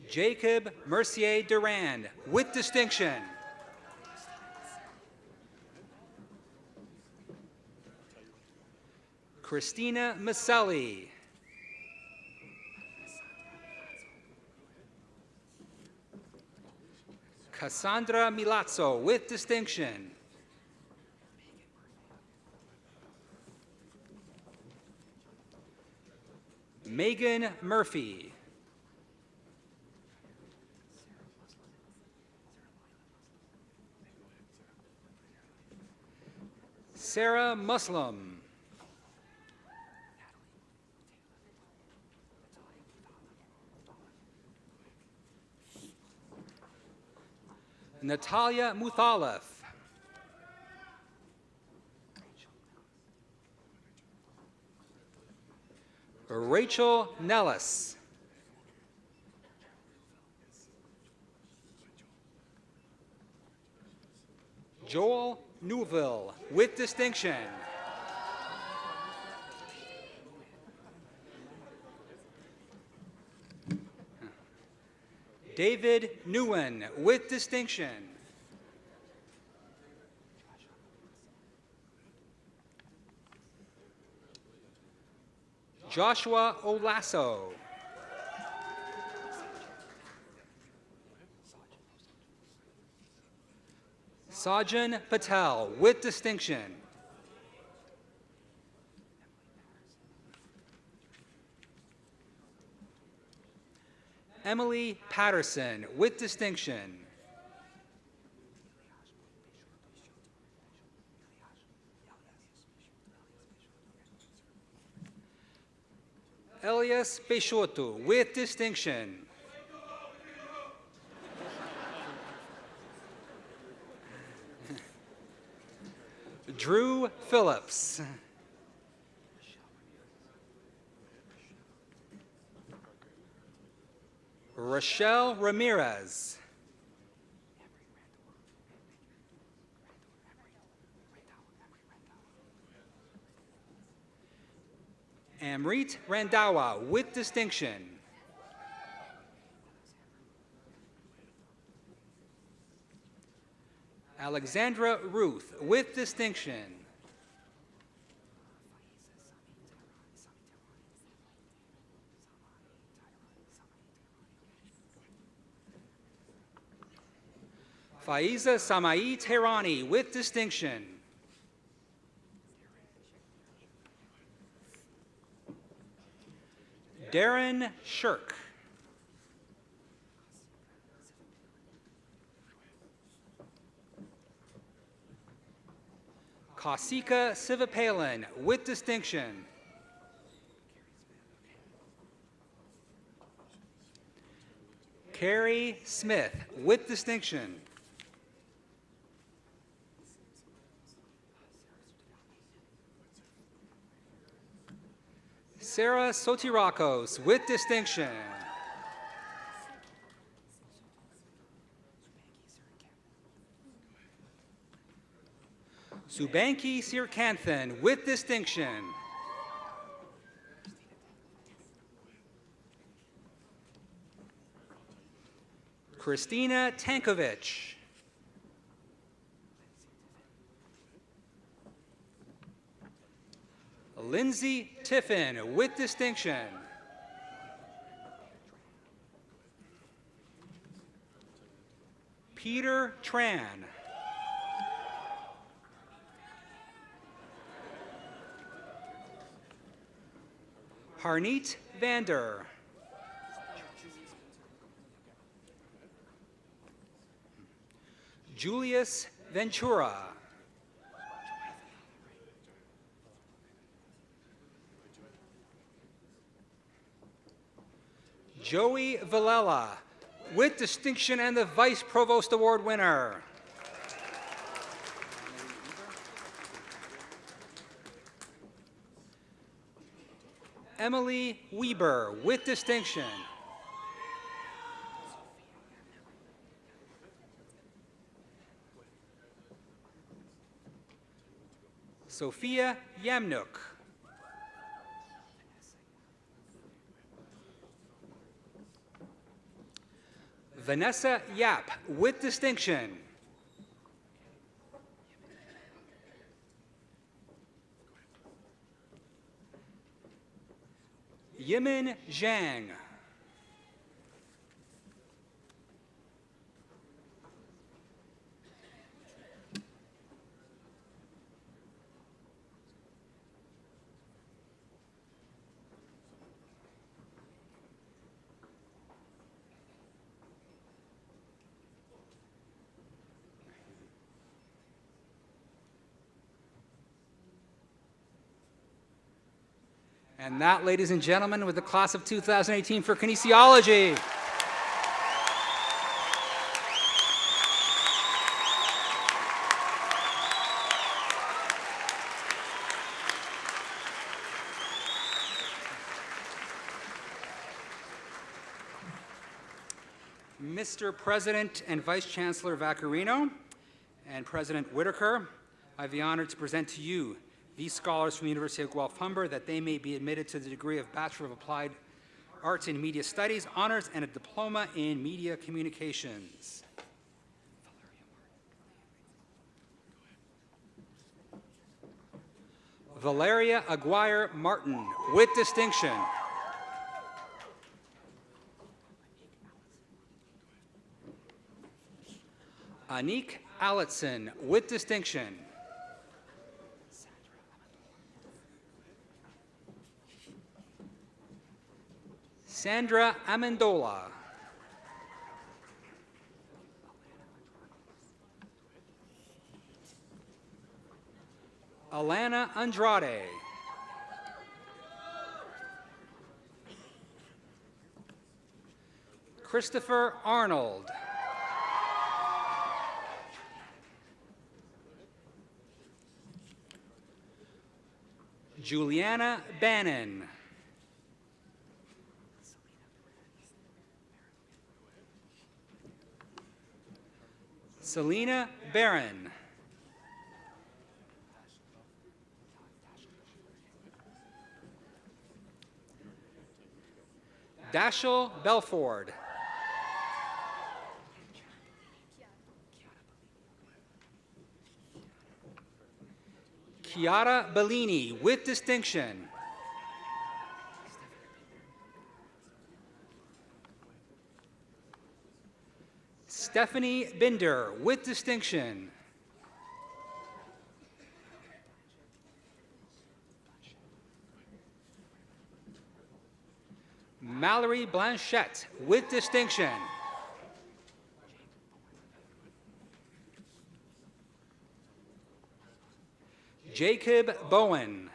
Jacob Mercier Durand, with distinction. Christina Maselli. Cassandra Milazzo, with distinction. Megan Murphy. Sarah Muslim. Natalia Muthalif. Rachel Nellis. Joel Newville, with distinction. David Nguyen, with distinction. Joshua Olasso. Sajan Patel, with distinction. Emily Patterson, with distinction. Elias Peixoto, with distinction. Drew Phillips. Rochelle Ramirez. Amrit Randawa, with distinction. Alexandra Ruth, with distinction. Faiza Samai Tehrani, with distinction. Darren Shirk. Kasika Sivapalin, with distinction. Carrie Smith, with distinction. Sarah Sotirakos, with distinction. Subanki Sirkanthan, with distinction. Christina Tankovich. Lindsay Tiffin, with distinction. Peter Tran. Harneet Vander. Julius Ventura. Joey Villela, with distinction and the Vice Provost Award winner. Emily Weber, with distinction. Sophia Yamnuk. Vanessa Yap, with distinction. Yimin Zhang. And that, ladies and gentlemen, with the class of 2018 for kinesiology. Mr. President and Vice Chancellor Vaccarino, and President Whitaker, I have the honor to present to you these scholars from the University of Guelph-Humber that they may be admitted to the degree of Bachelor of Applied Arts in Media Studies, honors, and a diploma in Media Communications. Valeria Aguirre Martin, with distinction. Anik Allitson, with distinction. Sandra Amendola. Alana Andrade. Christopher Arnold. Juliana Bannon. Selena Barron. Dashel Belford. Chiara Bellini, with distinction. Stephanie Binder, with distinction. Mallory Blanchette, with distinction. Jacob Bowen.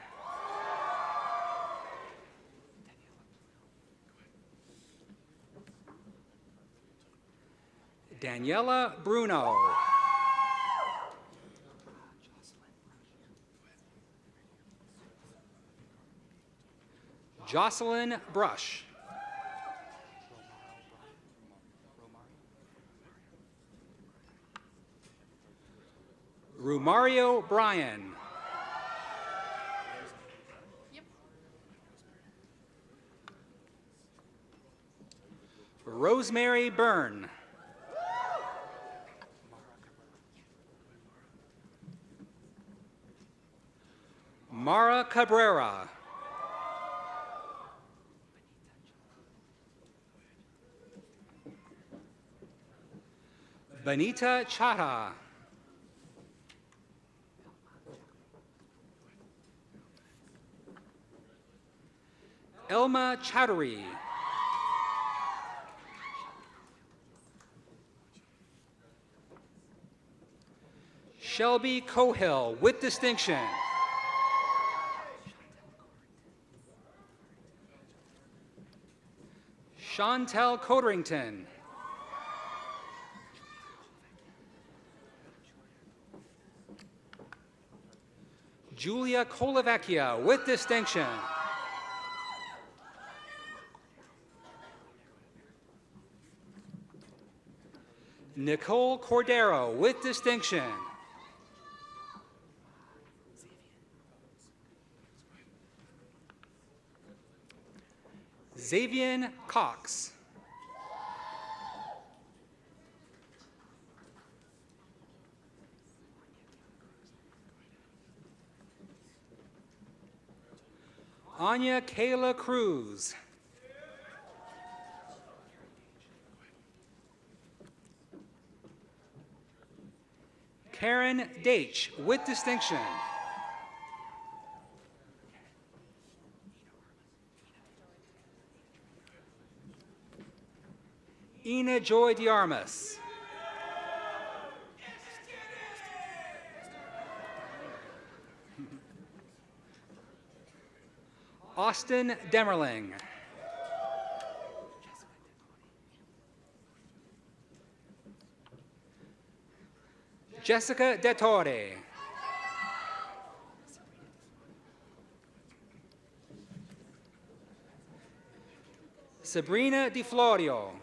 Daniela Bruno. Jocelyn Brush. Rumario Bryan. Rosemary Byrne. Mara Cabrera. Benita Chata. Elma Chowdhury. Shelby Cohill, with distinction. Chantel Coderington. Julia Colavecchia, with distinction. Nicole Cordero, with distinction. Xavier Cox. Anya Kayla Cruz. Karen Deitch, with distinction. Ina Joy Diarmas. Austin Demerling. Jessica Dettore. Sabrina Di Florio.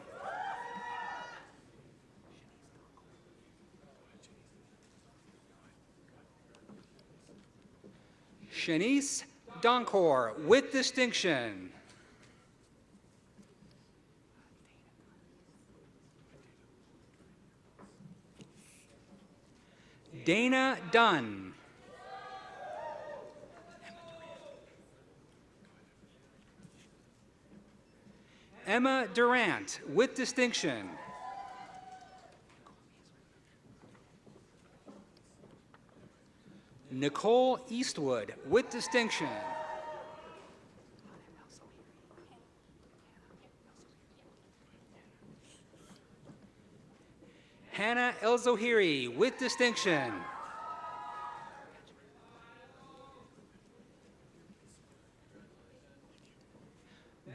Shanice Doncor, with distinction. Dana Dunn. Emma Durant, with distinction. Nicole Eastwood, with distinction. Hannah El-Zohiri, with distinction.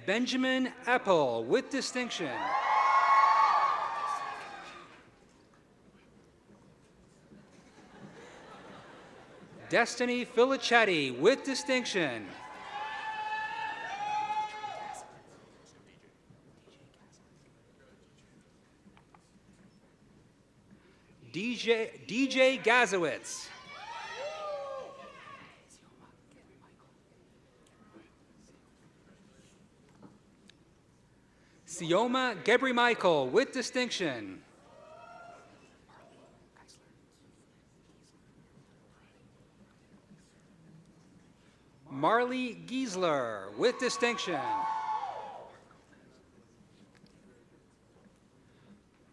Benjamin Apple, with distinction. Destiny Filichetti, with distinction. DJ Gazowitz. Sioma Gebri Michael, with distinction. Marley Giesler, with distinction.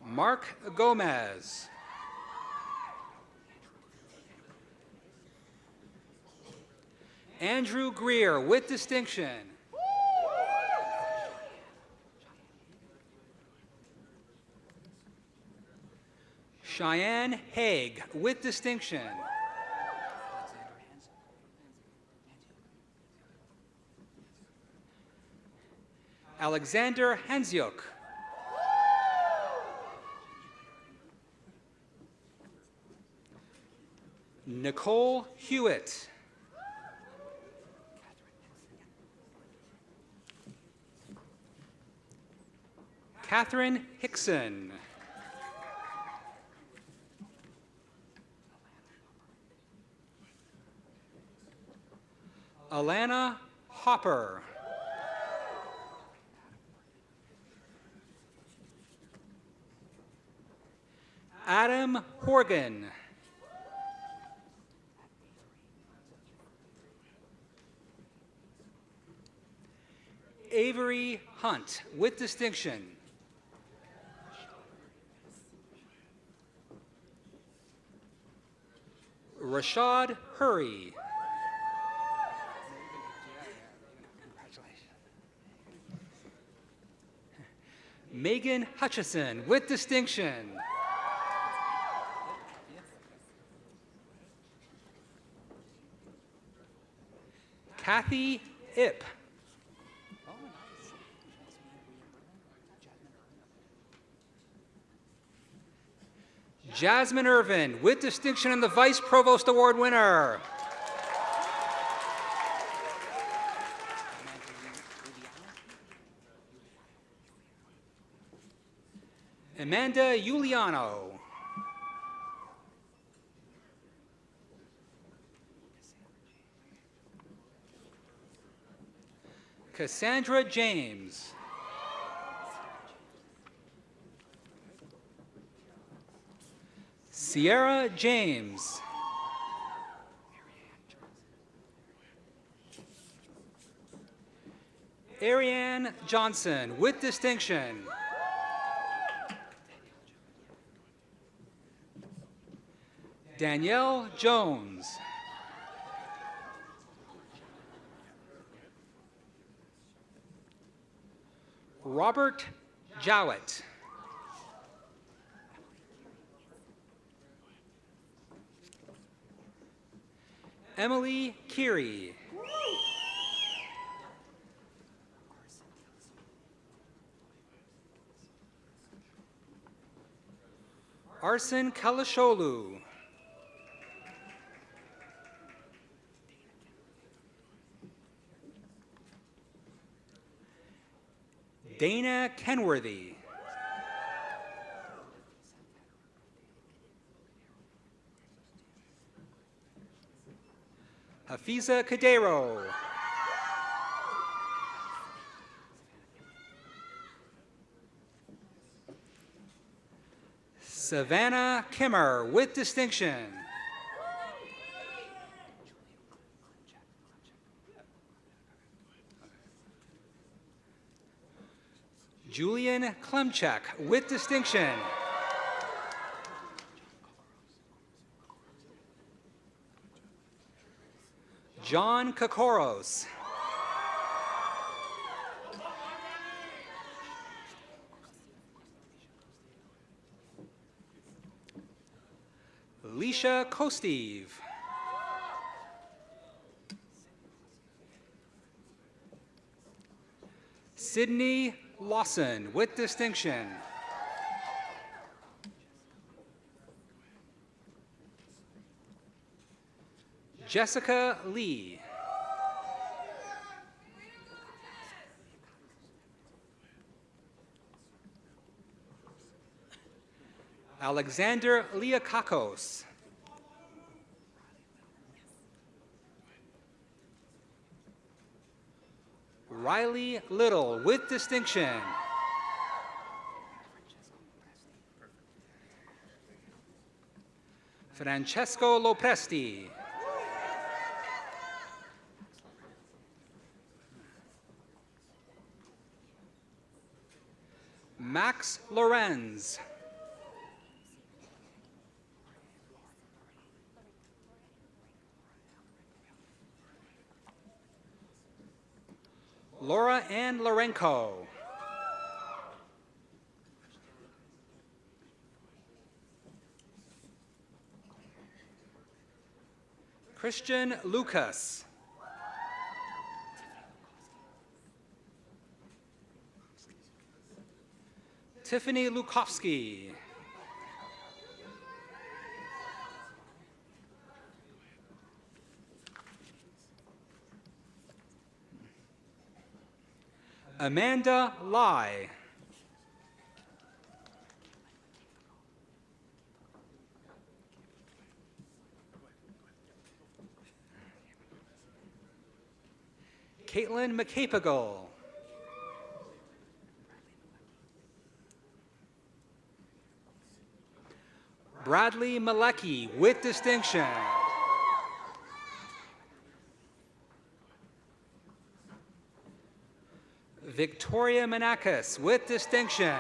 Mark Gomez. Andrew Greer, with distinction. Cheyenne Haig, with distinction. Alexander Hansiuk. Nicole Hewitt. Catherine Hickson. Alana Hopper. Adam Horgan. Avery Hunt, with distinction. Rashad Hurry. Megan Hutchison, with distinction. Kathy Ip. Jasmine Irvin, with distinction and the Vice Provost Award winner. Amanda Giuliano. Cassandra James. Sierra James. Ariane Johnson, with distinction. Danielle Jones. Robert Jowett. Emily Keary. Arsen Kalasholu. Dana Kenworthy. Hafiza Kadero. Savannah Kimmer with distinction. Julian Klemchak with distinction. John Kokoros. Alicia Kostive. Sydney Lawson with distinction. Jessica Lee. Alexander Liakakos. Riley Little with distinction. Francesco Lopresti. Max Lorenz. Laura Ann Lorenko. Christian Lucas. Tiffany Lukowski. Amanda Lai. Caitlin McCapagal. Bradley Malecki with distinction. Victoria Manakis with distinction.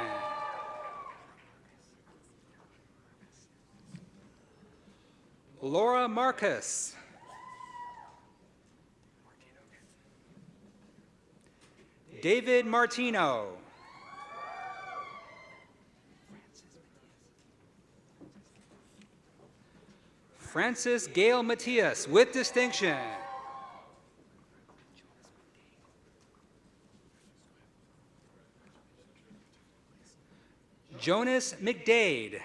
Laura Marcus. David Martino. Francis Gail Matias with distinction. Jonas McDade.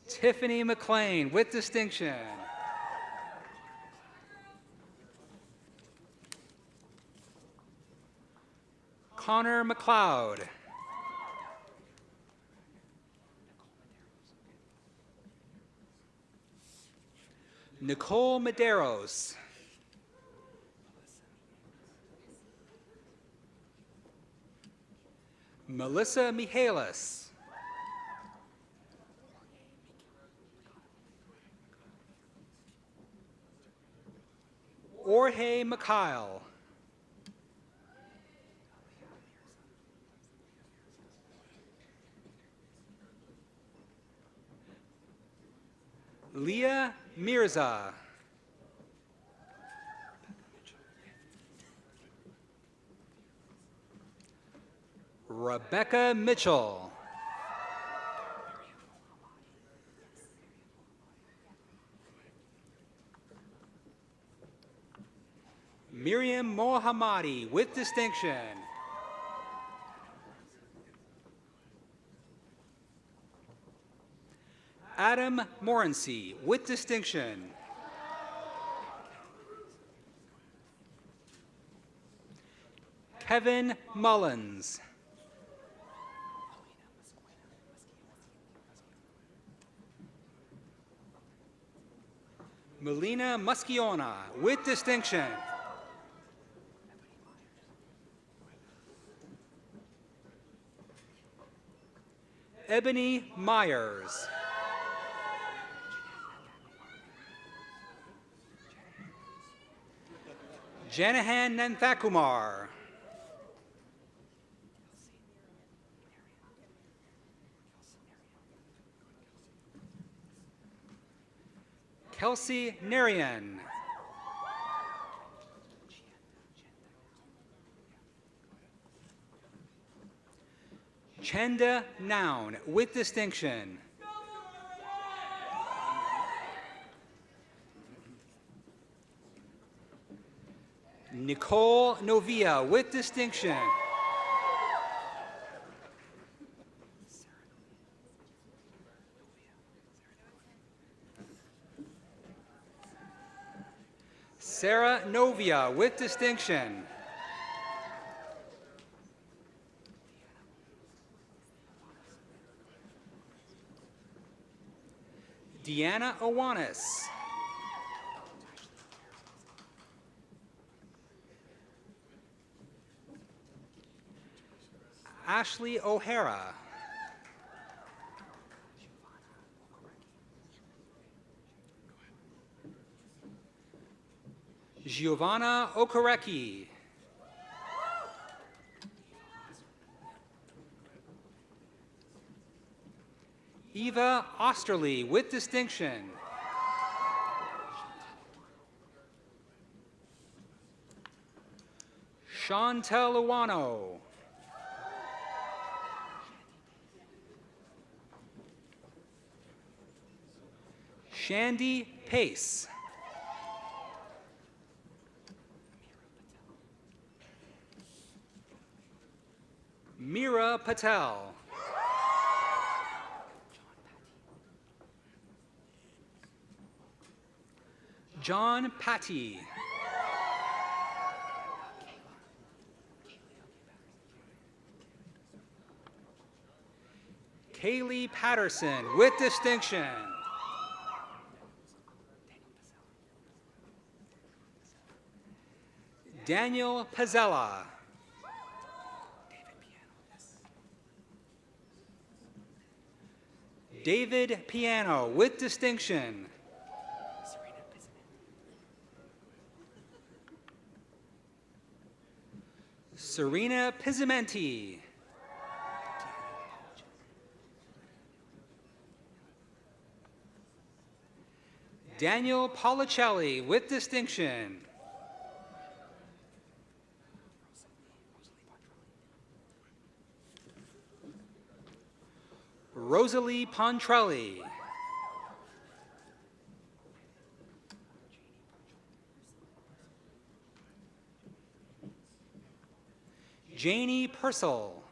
Tiffany McLean with distinction. Connor McLeod. Nicole Medeiros. Melissa Mihalis. Jorge Mikhail. Leah Mirza. Rebecca Mitchell. Miriam Mohammadi with distinction. Adam Morency with distinction. Kevin Mullins. Melina Musciona, with distinction. Ebony Myers. Janahan Nanthakumar. Kelsey Narian. Chenda Noun, with distinction. Nicole Novia, with distinction. Sarah Novia, with distinction. Deanna Owanis. Ashley O'Hara. Giovanna Okoreki. Eva Osterly, with distinction. Chantel Luano. Shandy Pace. Mira Patel. John Patty. Kaylee Patterson, with distinction. Daniel Pazzella. David Piano, with distinction. Serena Pizzimenti. Daniel Policelli, with distinction. Rosalie Pontrelli. Janie Purcell.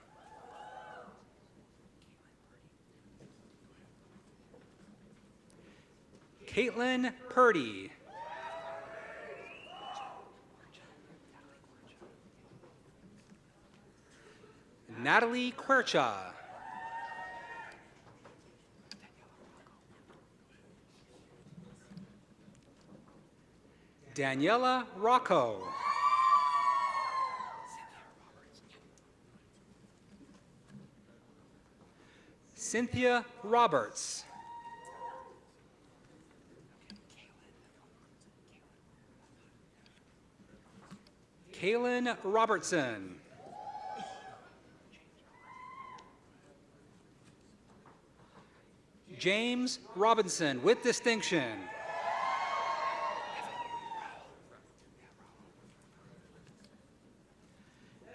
Caitlin Purdy. Natalie Quercha. Daniela Rocco. Cynthia Roberts. Kaylin Robertson. James Robinson, with distinction.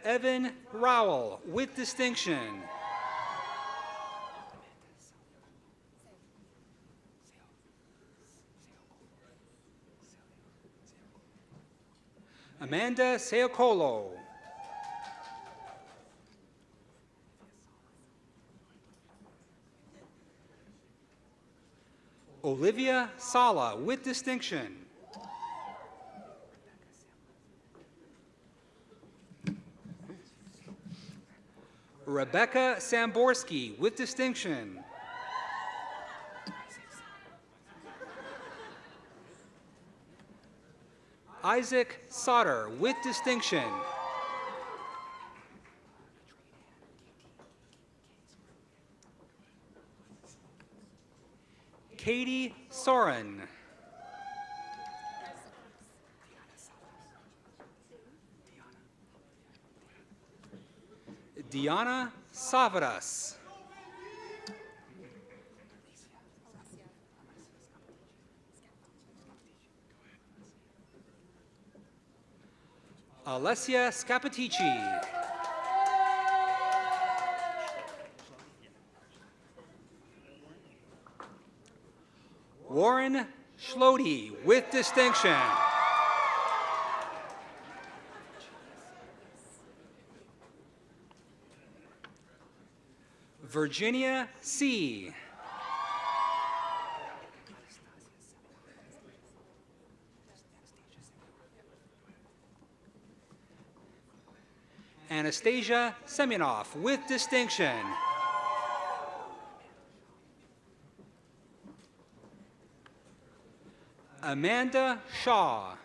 Evan Rowell, with distinction. Amanda Seocolo. Olivia Sala, with distinction. Rebecca Samborski, with distinction. Isaac Sauter with distinction. Katie Soren. Diana Savadas. Alessia Scapitici. Warren Schlody with distinction. Virginia C. Anastasia Semyonov with distinction. Amanda Shaw.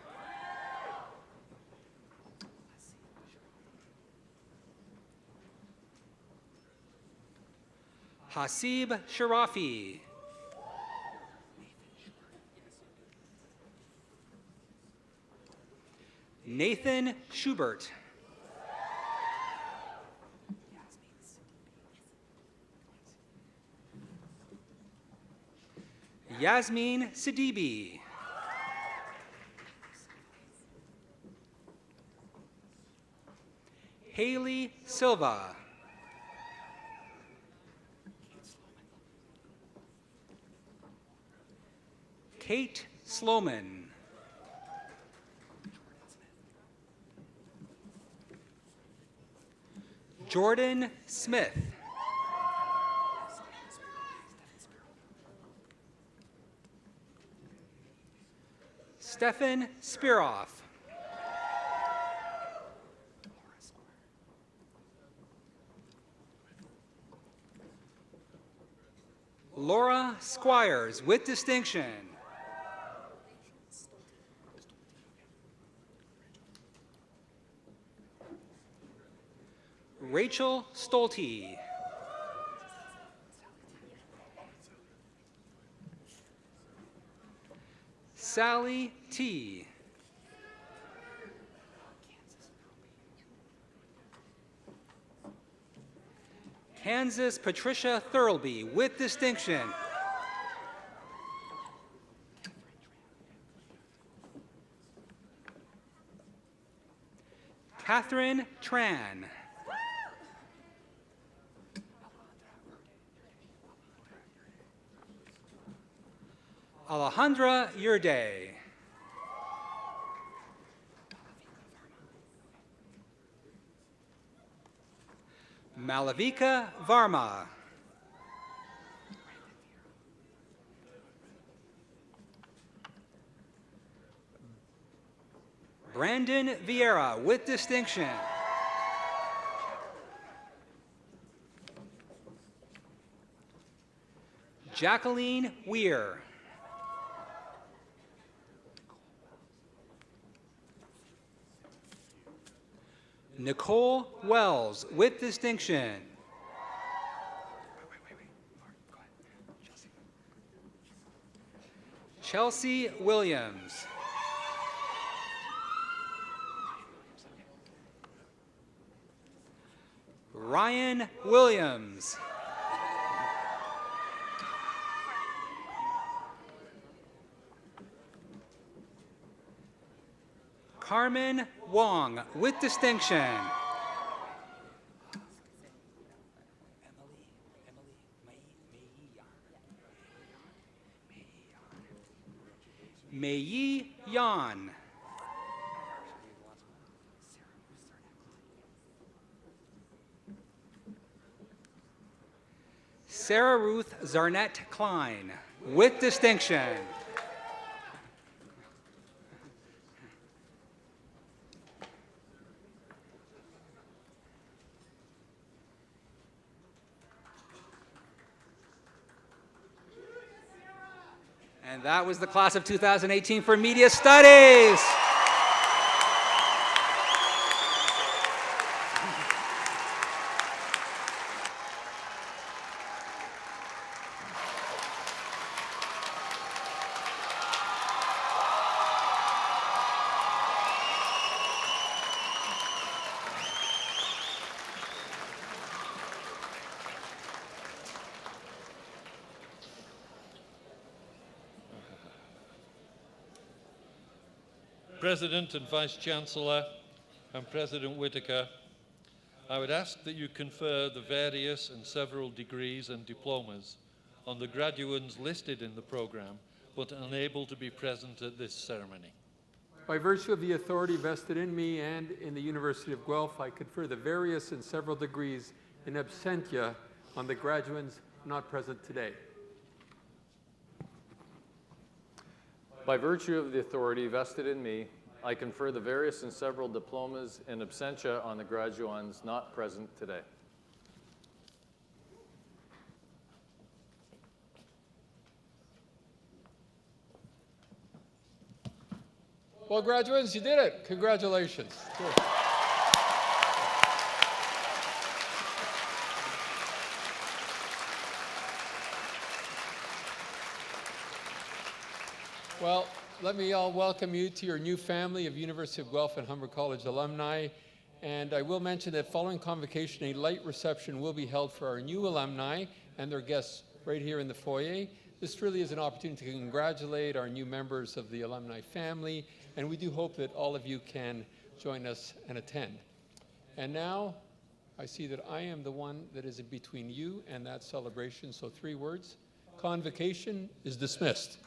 Hasib Sharafi. Nathan Schubert. Yasmin Sidibi. Haley Silva. Kate Sloman. Jordan Smith. Stefan Spiroff. Laura Squires with distinction. Rachel Stolte. Sally T. Kansas Patricia Thurlby with distinction. Catherine Tran. Alejandra Yurde. Malavika Varma. Brandon Vieira with distinction. Jacqueline Weir. Nicole Wells with distinction. Chelsea Williams. Ryan Williams. Carmen Wong with distinction. Mei Yan. Sarah Ruth Zarnett Klein with distinction. And that was the class of 2018 for Media Studies. President and Vice Chancellor and President Whitaker, I would ask that you confer the various and several degrees and diplomas on the graduates listed in the program but unable to be present at this ceremony. By virtue of the authority vested in me and in the University of Guelph, I confer the various and several degrees in absentia on the graduates not present today. By virtue of the authority vested in me, I confer the various and several diplomas in absentia on the graduands not present today. Well, graduates, you did it. Congratulations. Good. Well, let me all welcome you to your new family of University of Guelph and Humber College alumni. And I will mention that following convocation, a light reception will be held for our new alumni and their guests right here in the foyer. This really is an opportunity to congratulate our new members of the alumni family, and we do hope that all of you can join us and attend. And now, I see that I am the one that is in between you and that celebration, so 3 words. Convocation is dismissed.